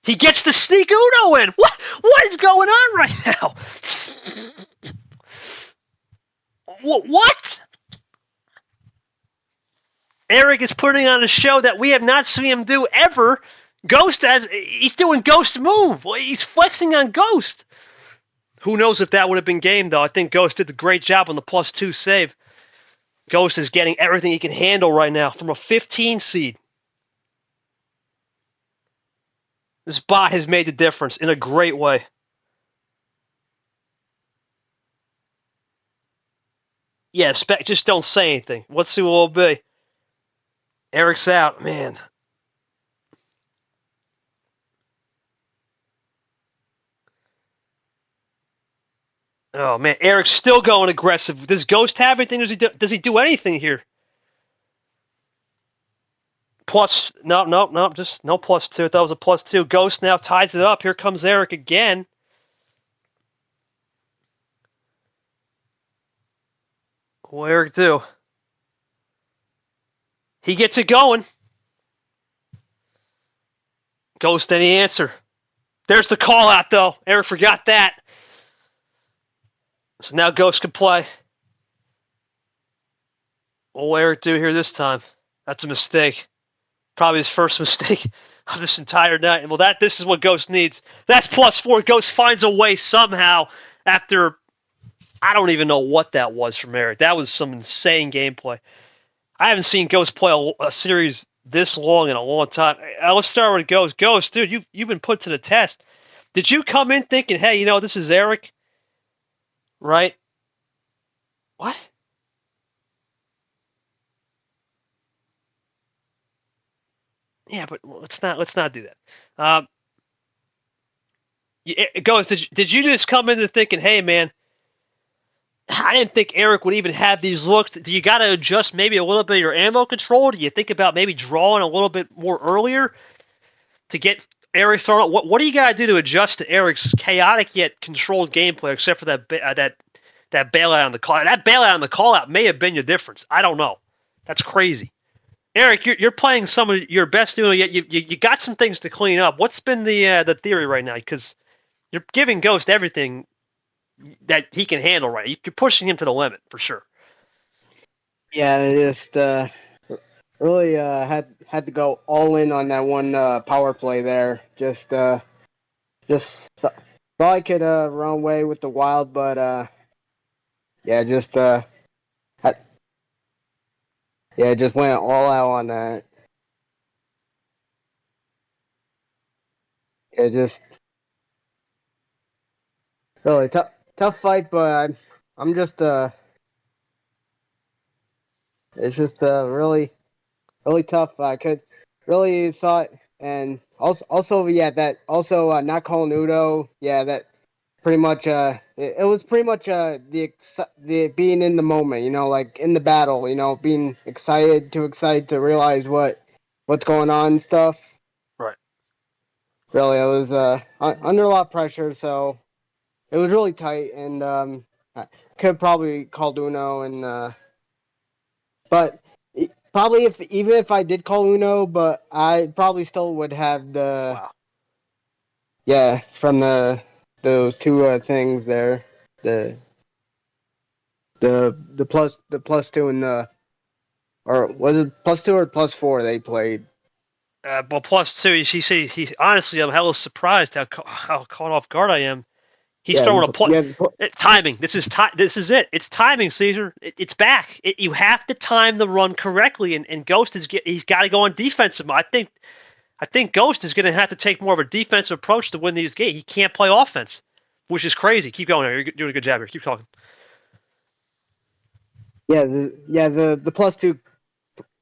He gets the sneak Uno in. What is going on right now? What? Eric is putting on a show that we have not seen him do ever. He's doing Ghost's move. He's flexing on Ghost. Who knows if that would have been game, though. I think Ghost did a great job on the +2 save. Ghost is getting everything he can handle right now from a 15 seed. This bot has made the difference in a great way. Yeah, just don't say anything. Let's see what it'll be. Eric's out, man. Oh man, Eric's still going aggressive. Does Ghost have anything? Does he do anything here? No, just no +2. That was a +2. Ghost now ties it up. Here comes Eric again. What will Eric do? He gets it going. Ghost, any answer? There's the call out, though. Eric forgot that. So now Ghost can play. What will Eric do here this time? That's a mistake. Probably his first mistake of this entire night. And well, this is what Ghost needs. That's +4. Ghost finds a way somehow after I don't even know what that was from Eric. That was some insane gameplay. I haven't seen Ghost play a series this long in a long time. Let's start with Ghost. Ghost, dude, you've been put to the test. Did you come in thinking, hey, this is Eric, right? What? Yeah, but let's not do that. Ghost, did you just come into thinking, hey, man, I didn't think Eric would even have these looks. Do you got to adjust maybe a little bit of your ammo control? Do you think about maybe drawing a little bit more earlier to get Eric thrown out? What do you got to do to adjust to Eric's chaotic yet controlled gameplay, except for that bailout on the call? That bailout on the call out may have been your difference. I don't know. That's crazy. Eric, you're playing some of your best Uno, yet you got some things to clean up. What's been the theory right now? Because you're giving Ghost everything that he can handle, right? You're pushing him to the limit for sure. Yeah, I just really had to go all in on that one power play there. Just thought I could run away with the Wild, but just just went all out on that. It just really tough fight, but I'm just it's just really tough. I could really thought, and also that also not calling Udo. Yeah, that pretty much it was pretty much the being in the moment. Like in the battle. Being excited to realize what's going on and stuff. Right. Really, I was under a lot of pressure, so it was really tight, and I could probably call Uno, and but probably even if I did call Uno, but I probably still would have the from those two things there, the plus two and or was it +2 or +4 they played? Well, +2. He honestly, I'm hella surprised how caught off guard I am. He's throwing a play. Timing. This is it. It's timing, Caesar. It's back. You have to time the run correctly, and Ghost he's got to go on defensive. I think Ghost is going to have to take more of a defensive approach to win these games. He can't play offense, which is crazy. Keep going. You're doing a good job here. Keep talking. Yeah, the +2.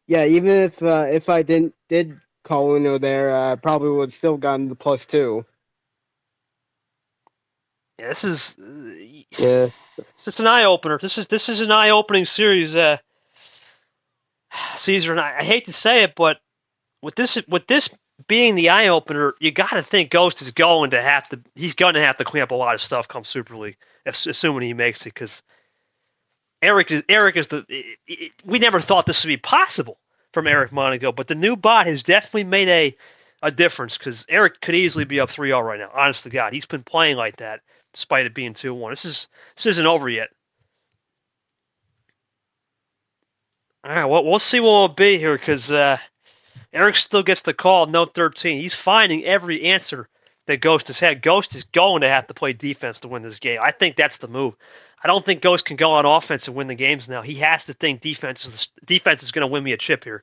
Yeah, even if I did call Uno there, I probably would still gotten the +2. Yeah, this is Yeah. It's just an eye opener. This is an eye opening series. Caesar, and I hate to say it, but with this being the eye opener, you got to think Ghost is going to have to clean up a lot of stuff come Super League, assuming he makes it, because Eric is we never thought this would be possible from Eric Monaco, but the new bot has definitely made a difference, because Eric could easily be up 3-0 right now. Honest to God, he's been playing like that despite it being 2-1. This isn't over yet. All right, well, we'll see what it'll be here, because Eric still gets the call, no 13. He's finding every answer that Ghost has had. Ghost is going to have to play defense to win this game. I think that's the move. I don't think Ghost can go on offense and win the games now. He has to think defense is going to win me a chip here.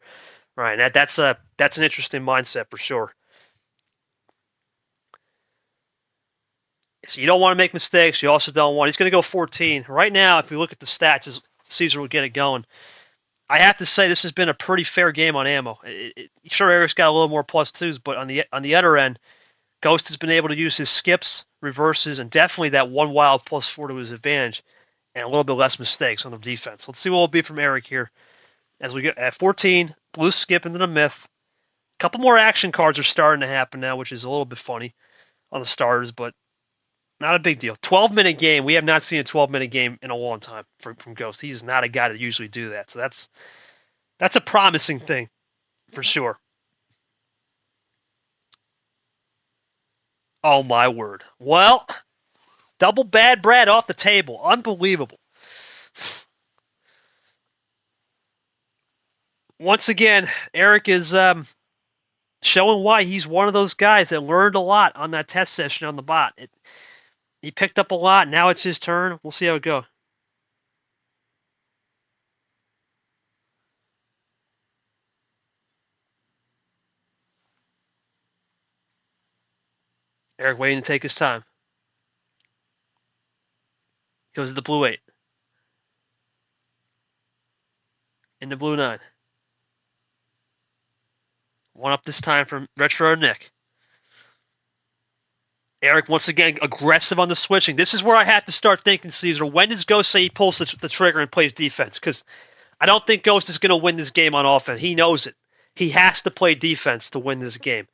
All right, that's an interesting mindset for sure. So you don't want to make mistakes. You also don't want. He's going to go 14 right now. If you look at the stats, as Caesar will get it going. I have to say this has been a pretty fair game on ammo. Sure, Eric's got a little more +2s, but on the other end, Ghost has been able to use his skips, reverses, and definitely that one wild +4 to his advantage, and a little bit less mistakes on the defense. Let's see what will be from Eric here as we get at 14. Blue skip into the myth. A couple more action cards are starting to happen now, which is a little bit funny on the starters, but not a big deal. 12-minute game. We have not seen a 12-minute game in a long time from Ghost. He's not a guy that usually do that. So that's a promising thing for sure. Oh, my word. Well, double bad Brad off the table. Unbelievable. Once again, Eric is showing why he's one of those guys that learned a lot on that test session on the bot. He picked up a lot. Now it's his turn. We'll see how it goes. Eric waiting to take his time. Goes to the blue 8. In the blue 9. One up this time from Retro Nick. Eric, once again, aggressive on the switching. This is where I have to start thinking, Caesar, when does Ghost say he pulls the trigger and plays defense? Because I don't think Ghost is going to win this game on offense. He knows it. He has to play defense to win this game.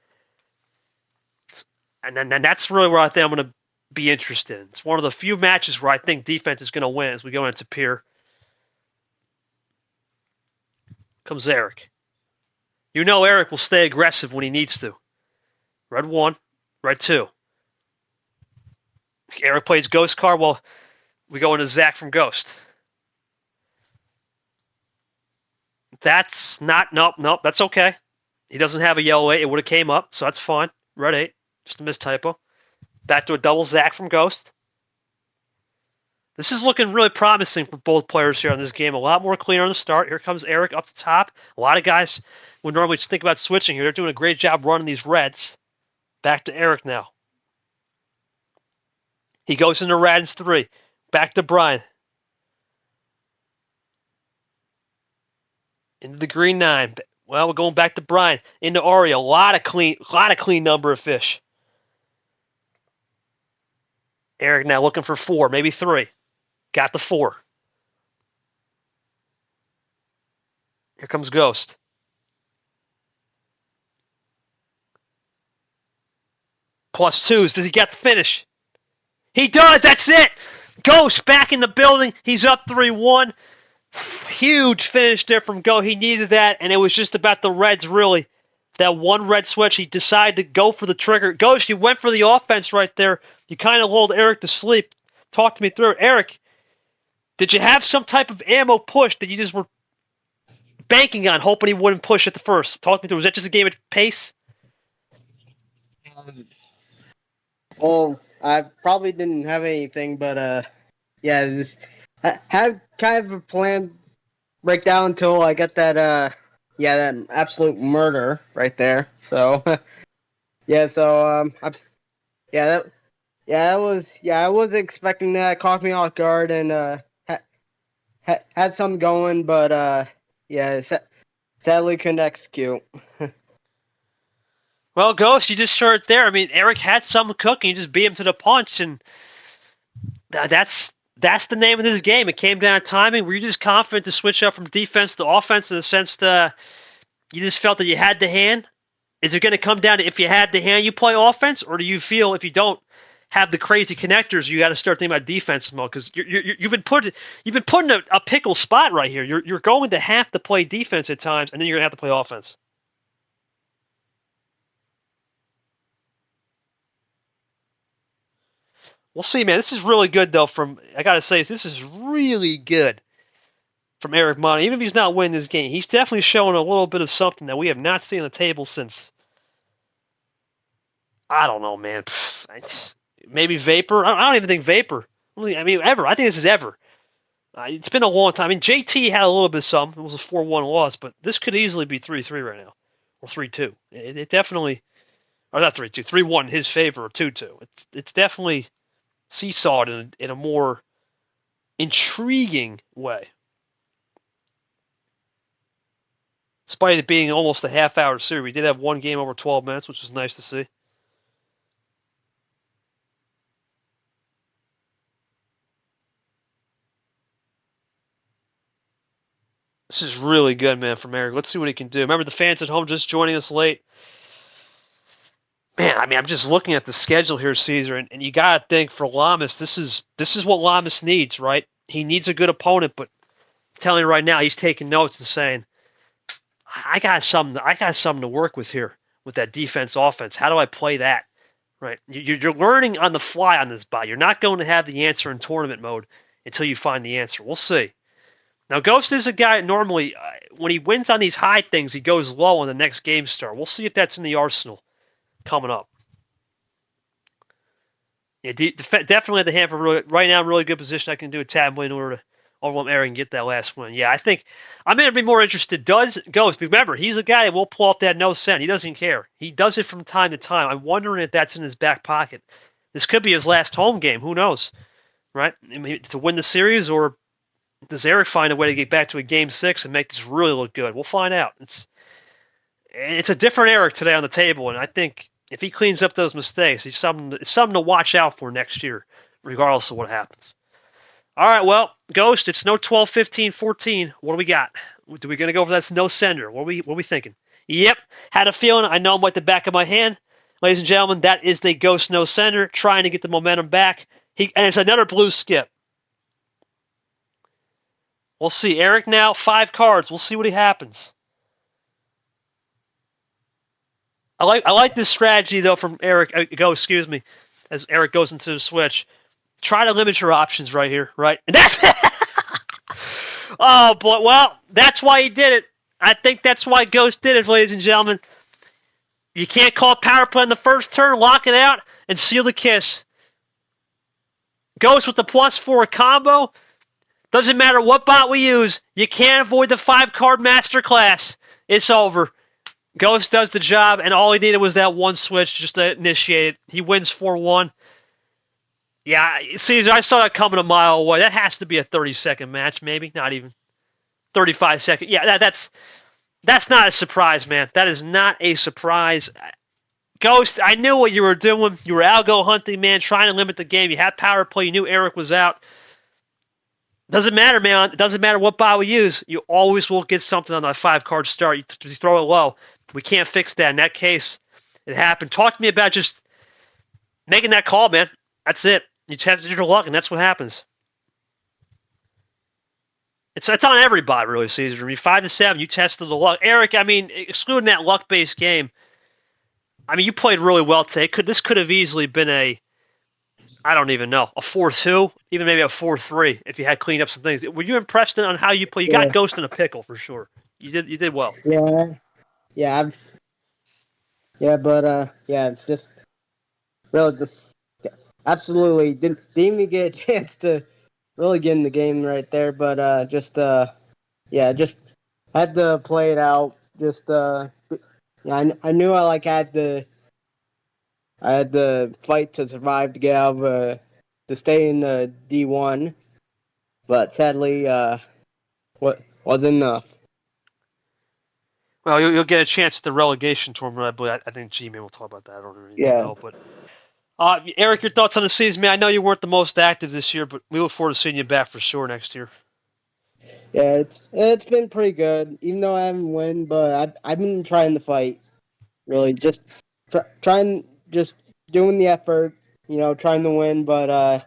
And then that's really where I think I'm going to be interested in. It's one of the few matches where I think defense is going to win as we go into Pier. Comes Eric. You know Eric will stay aggressive when he needs to. Red 1, red 2. Eric plays Ghost card while we go into Zach from Ghost. That's not, nope, that's okay. He doesn't have a yellow 8. It would have came up, so that's fine. Red 8, just a mistypo. Back to a double Zach from Ghost. This is looking really promising for both players here on this game. A lot more clear on the start. Here comes Eric up the top. A lot of guys would normally just think about switching here. They're doing a great job running these reds. Back to Eric now. He goes into Rad's 3. Back to Brian. Into the green 9. Well, we're going back to Brian. Into Oreo. A lot of clean number of fish. Eric now looking for 4, maybe 3. Got the 4. Here comes Ghost. +2s. Does he get the finish? He does. That's it. Ghost back in the building. He's up 3-1. Huge finish there from Go. He needed that, and it was just about the Reds, really. That one red switch, he decided to go for the trigger. Ghost, you went for the offense right there. You kind of lulled Eric to sleep. Talk to me through it. Eric, did you have some type of ammo push that you just were banking on, hoping he wouldn't push at the first? Talk me through. Was that just a game of pace? Well, I probably didn't have anything, but yeah, just had kind of a plan breakdown until I got that that absolute murder right there. So I was expecting that. It caught me off guard and had some going, but sadly couldn't execute. Well, Ghost, you just showed it there. I mean, Eric had some cooking. You just beat him to the punch, and that's the name of this game. It came down to timing. Were you just confident to switch up from defense to offense in the sense that you just felt that you had the hand? Is it going to come down to if you had the hand, you play offense, or do you feel if you don't have the crazy connectors, you got to start thinking about defense mode? Because you've been put in a pickle spot right here. You're going to have to play defense at times, and then you're going to have to play offense. We'll see, man. This is really good, though. I got to say, this is really good from Eric Monte. Even if he's not winning this game, he's definitely showing a little bit of something that we have not seen on the table since, I don't know, man. Maybe Vapor. I don't even think Vapor. I mean, ever. I think this is ever. It's been a long time. I mean, JT had a little bit of something. It was a 4-1 loss, but this could easily be 3-3 right now. Or 3-2. It definitely... Or not 3-2. 3-1 in his favor, or 2-2. It's definitely seesawed in a more intriguing way. Despite it being almost a half-hour series, we did have one game over 12 minutes, which was nice to see. This is really good, man, from Eric. Let's see what he can do. Remember, the fans at home just joining us late. Man, I mean, I'm just looking at the schedule here, Caesar, and you got to think for Lamas, this is what Lamas needs, right? He needs a good opponent, but I'm telling you right now, he's taking notes and saying, I got something to work with here with that defense offense. How do I play that? Right? You're learning on the fly on this bot. You're not going to have the answer in tournament mode until you find the answer. We'll see. Now, Ghost is a guy normally, when he wins on these high things, he goes low on the next game start. We'll see if that's in the arsenal coming up. Yeah, definitely at the hand for right now, really good position. I can do a tab in order to overwhelm Eric and get that last win. Yeah, I think I'm going to be more interested. Does Ghost, remember, he's a guy that will pull off that no cent. He doesn't care. He does it from time to time. I'm wondering if that's in his back pocket. This could be his last home game. Who knows, right? I mean, to win the series, or does Eric find a way to get back to a game 6 and make this really look good? We'll find out. It's a different Eric today on the table, and I think if he cleans up those mistakes, he's something to watch out for next year, regardless of what happens. All right, well, Ghost, it's no 12, 15, 14. What do we got? Do we going to go for that no sender? What are we thinking? Yep, had a feeling. I know him like the back of my hand. Ladies and gentlemen, that is the Ghost no sender, trying to get the momentum back. And it's another blue skip. We'll see. Eric now, 5 cards. We'll see what happens. I like this strategy, though, from Eric. As Eric goes into the switch. Try to limit your options right here, right? And that's oh, boy. Well, that's why he did it. I think that's why Ghost did it, ladies and gentlemen. You can't call power play on the first turn, lock it out, and seal the kiss. Ghost with the +4 combo. Doesn't matter what bot we use. You can't avoid the 5-card masterclass. It's over. Ghost does the job, and all he needed was that one switch just to initiate it. He wins 4-1. Yeah, Caesar, I saw that coming a mile away. That has to be a 30-second match, maybe. Not even 35 seconds. Yeah, that's not a surprise, man. That is not a surprise. Ghost, I knew what you were doing. You were algo hunting, man, trying to limit the game. You had power play. You knew Eric was out. Doesn't matter, man. It doesn't matter what bot we use. You always will get something on that 5-card start. You throw it low. We can't fix that. In that case, it happened. Talk to me about just making that call, man. That's it. You tested your luck, and that's what happens. It's on every bot, really, Caesar. I mean, 5-7, you tested the luck. Eric, I mean, excluding that luck-based game, I mean, you played really well today. This could have easily been I don't even know, a 4-2, even maybe a 4-3 if you had cleaned up some things. Were you impressed on how you play? You got Ghost in a pickle for sure. You did well. Just really, absolutely didn't even get a chance to really get in the game right there, but just had to play it out. I knew I had the fight to survive to get out of to stay in the D1, but sadly, wasn't enough. Well, you'll get a chance at the relegation tournament, but I think G-Man will talk about that. I don't really know. But Eric, your thoughts on the season, man? I know you weren't the most active this year, but we look forward to seeing you back for sure next year. Yeah, it's been pretty good, even though I haven't won. But I've been trying to fight, really, just trying, just doing the effort, trying to win. But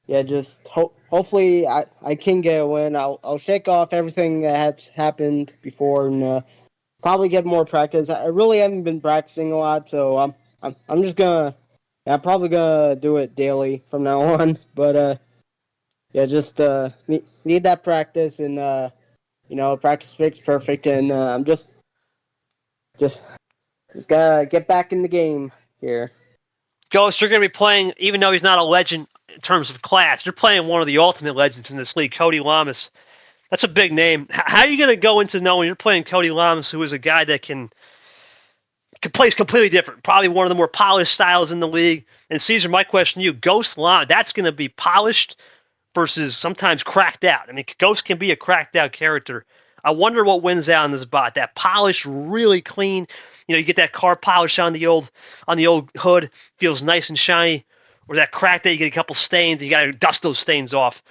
just hopefully I can get a win. I'll shake off everything that has happened before and probably get more practice. I really haven't been practicing a lot, so I'm just gonna. I'm probably gonna do it daily from now on. But just need that practice, and practice makes perfect, and I'm just gotta get back in the game here. Ghost, you're gonna be playing, even though he's not a legend in terms of class, you're playing one of the ultimate legends in this league, Cody Lamas. That's a big name. How are you gonna go into knowing you're playing Cody Lamas, who is a guy that can play completely different, probably one of the more polished styles in the league? And Caesar, my question to you, Ghost Lama, that's going to be polished versus sometimes cracked out. I mean, Ghost can be a cracked out character. I wonder what wins out in this bot. That polished, really clean, you get that car polish on the old hood, feels nice and shiny, or that cracked out, you get a couple stains, you got to dust those stains off.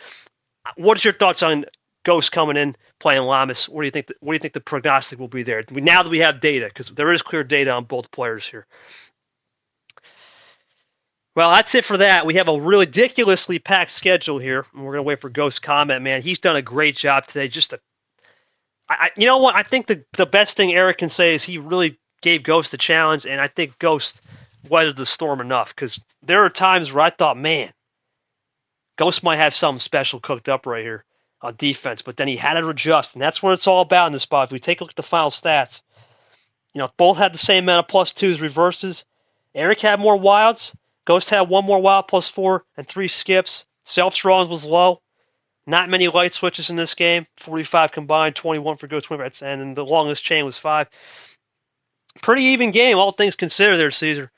What's your thoughts on Ghost coming in playing Lamas? What do you think the prognostic will be there? Now that we have data, because there is clear data on both players here. Well, that's it for that. We have a ridiculously packed schedule here, and we're gonna wait for Ghost's comment. Man, he's done a great job today. You know what? I think the best thing Eric can say is he really gave Ghost a challenge, and I think Ghost weathered the storm enough, because there are times where I thought, man, Ghost might have something special cooked up right here. on defense, but then he had to adjust, and that's what it's all about in this spot. If we take a look at the final stats, both had the same amount of plus twos, reverses. Eric had more wilds. Ghost had one more wild, +4, and 3 skips. Self-Strongs was low. Not many light switches in this game. 45 combined, 21 for Ghost, 25, and the longest chain was 5. Pretty even game, all things considered there, Caesar.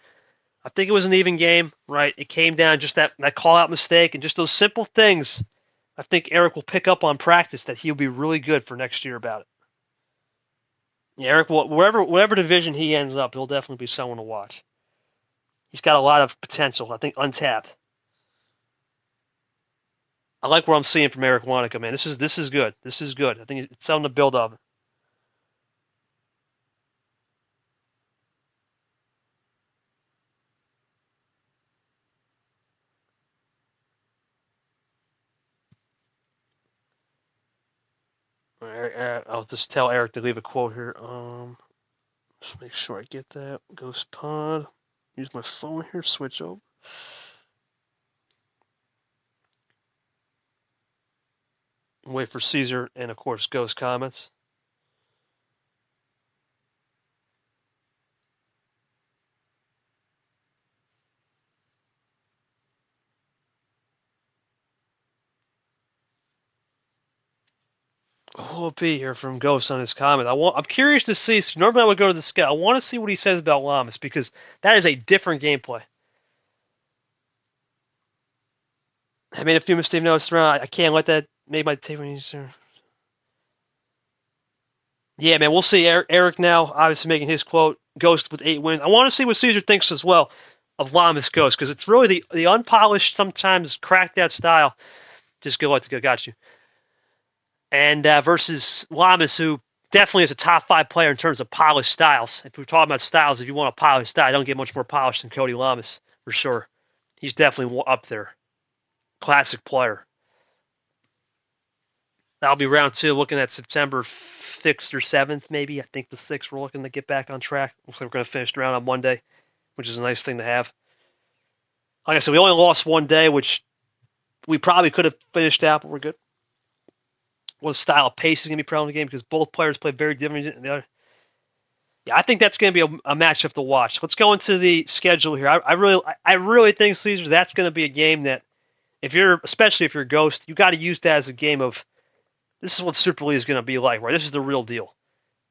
I think it was an even game, right? It came down just that call-out mistake and just those simple things. I think Eric will pick up on practice that he'll be really good for next year about it. Yeah, Eric, whatever division he ends up, he'll definitely be someone to watch. He's got a lot of potential, I think, untapped. I like what I'm seeing from Eric Monaco, man. This is good. This is good. I think it's something to build on. I'll just tell Eric to leave a quote here. Just make sure I get that. Ghost Pod. Use my phone here. Switch over. Wait for Caesar and, of course, Ghost comments. What will be here from Ghost on his comment? I'm curious to see. Normally I would go to the scout. I want to see what he says about Lamas because that is a different gameplay. I made a few mistakes notes around. I can't let that make my tape. Yeah, man, we'll see. Eric now obviously making his quote. Ghost with 8 wins. I want to see what Caesar thinks as well of Lamas Ghost because it's really the unpolished, sometimes cracked out style. Just go like to go, got you. And versus Lamas, who definitely is a top 5 player in terms of polished styles. If we're talking about styles, if you want a polished style, I don't get much more polished than Cody Lamas, for sure. He's definitely up there. Classic player. That'll be round 2, looking at September 6th or 7th, maybe. I think the 6th we're looking to get back on track. Looks like we're going to finish the round on Monday, which is a nice thing to have. Like I said, we only lost 1 day, which we probably could have finished out, but we're good. What style of pace is going to be problem in the game because both players play very different than the other. Yeah, I think that's going to be a matchup to watch. Let's go into the schedule here. I really think, Caesar, that's going to be a game that, especially if you're Ghost, you got to use that as a game of, this is what Super League is going to be like, right? This is the real deal.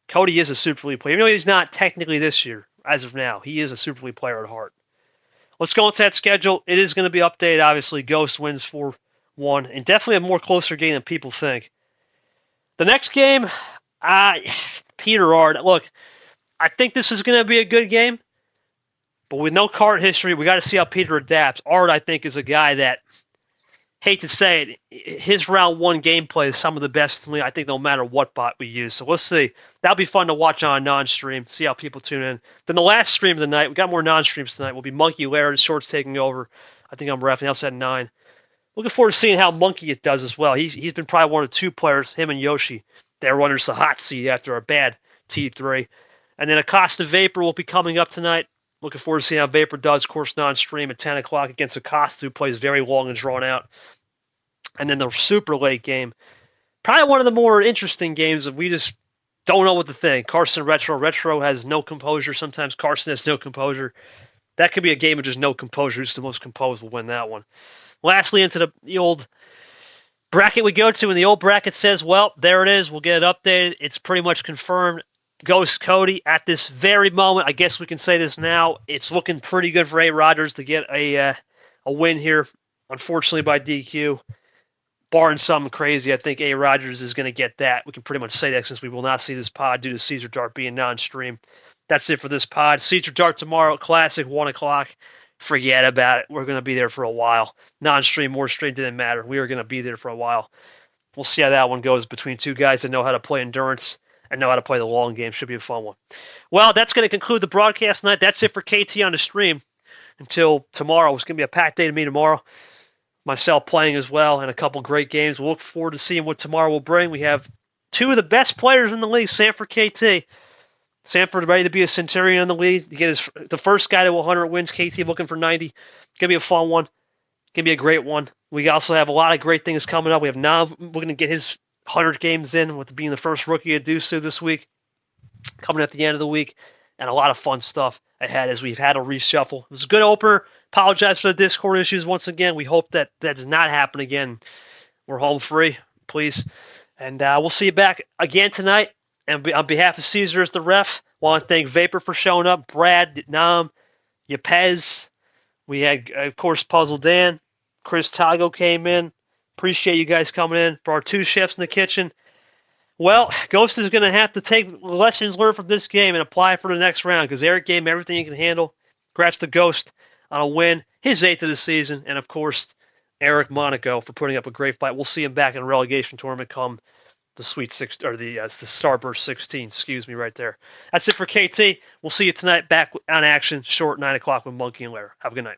Cody is a Super League player. Even though he's not technically this year, as of now, he is a Super League player at heart. Let's go into that schedule. It is going to be updated, obviously. Ghost wins 4-1, and definitely a more closer game than people think. The next game, Peter Ard. Look, I think this is going to be a good game, but with no card history, we got to see how Peter adapts. Ard, I think, is a guy that, hate to say it, his round 1 gameplay is some of the best to me, I think, no matter what bot we use. So we'll see. That'll be fun to watch on a non-stream, see how people tune in. Then the last stream of the night, we got more non-streams tonight, will be Monkey Laird, Shorts taking over. I think I'm reffing, else at 9. Looking forward to seeing how Monkey it does as well. He's been probably one of the 2 players, him and Yoshi, that are under the hot seat after a bad T3. And then Acosta Vapor will be coming up tonight. Looking forward to seeing how Vapor does, of course, non-stream at 10 o'clock against Acosta, who plays very long and drawn out. And then the super late game. Probably one of the more interesting games that we just don't know what to think. Carson Retro. Retro has no composure. Sometimes Carson has no composure. That could be a game of just no composure. Who's the most composed will win that one. Lastly, into the old bracket we go to, and the old bracket says, well, there it is. We'll get it updated. It's pretty much confirmed. Ghost Cody at this very moment. I guess we can say this now. It's looking pretty good for A. Rogers to get a win here. Unfortunately, by DQ. Barring something crazy, I think A. Rogers is going to get that. We can pretty much say that since we will not see this pod due to Caesar Dart being non-stream. That's it for this pod. Caesar Dart tomorrow, classic, 1 o'clock. Forget about it. We're going to be there for a while. Non-stream, more stream, didn't matter. We are going to be there for a while. We'll see how that one goes between 2 guys that know how to play endurance and know how to play the long game. Should be a fun one. Well, that's going to conclude the broadcast tonight. That's it for KT on the stream until tomorrow. It's going to be a packed day to me tomorrow. Myself playing as well and a couple great games. We'll look forward to seeing what tomorrow will bring. We have 2 of the best players in the league, Sanford KT. Sanford ready to be a Centurion in the league. To get the first guy to 100 wins. KT looking for 90. It's going to be a fun one. Gonna be a great one. We also have a lot of great things coming up. We have Nam. We're gonna get his 100 games in with being the first rookie to do so this week, coming at the end of the week, and a lot of fun stuff ahead as we've had a reshuffle. It was a good opener. Apologize for the Discord issues once again. We hope that does not happen again. We're home free, please. And we'll see you back again tonight. And on behalf of Caesar as the ref, I want to thank Vapor for showing up, Brad, Nam, Yapez. We had, of course, Puzzle Dan. Chris Tago came in. Appreciate you guys coming in. For our two chefs in the kitchen, well, Ghost is going to have to take lessons learned from this game and apply for the next round because Eric gave him everything he can handle. Congrats to Ghost on a win, his 8th of the season, and of course, Eric Monaco for putting up a great fight. We'll see him back in a relegation tournament come the Sweet Six or the Starburst 16. Excuse me, right there. That's it for KT. We'll see you tonight back on action, short 9 o'clock with Monkey and Lair. Have a good night.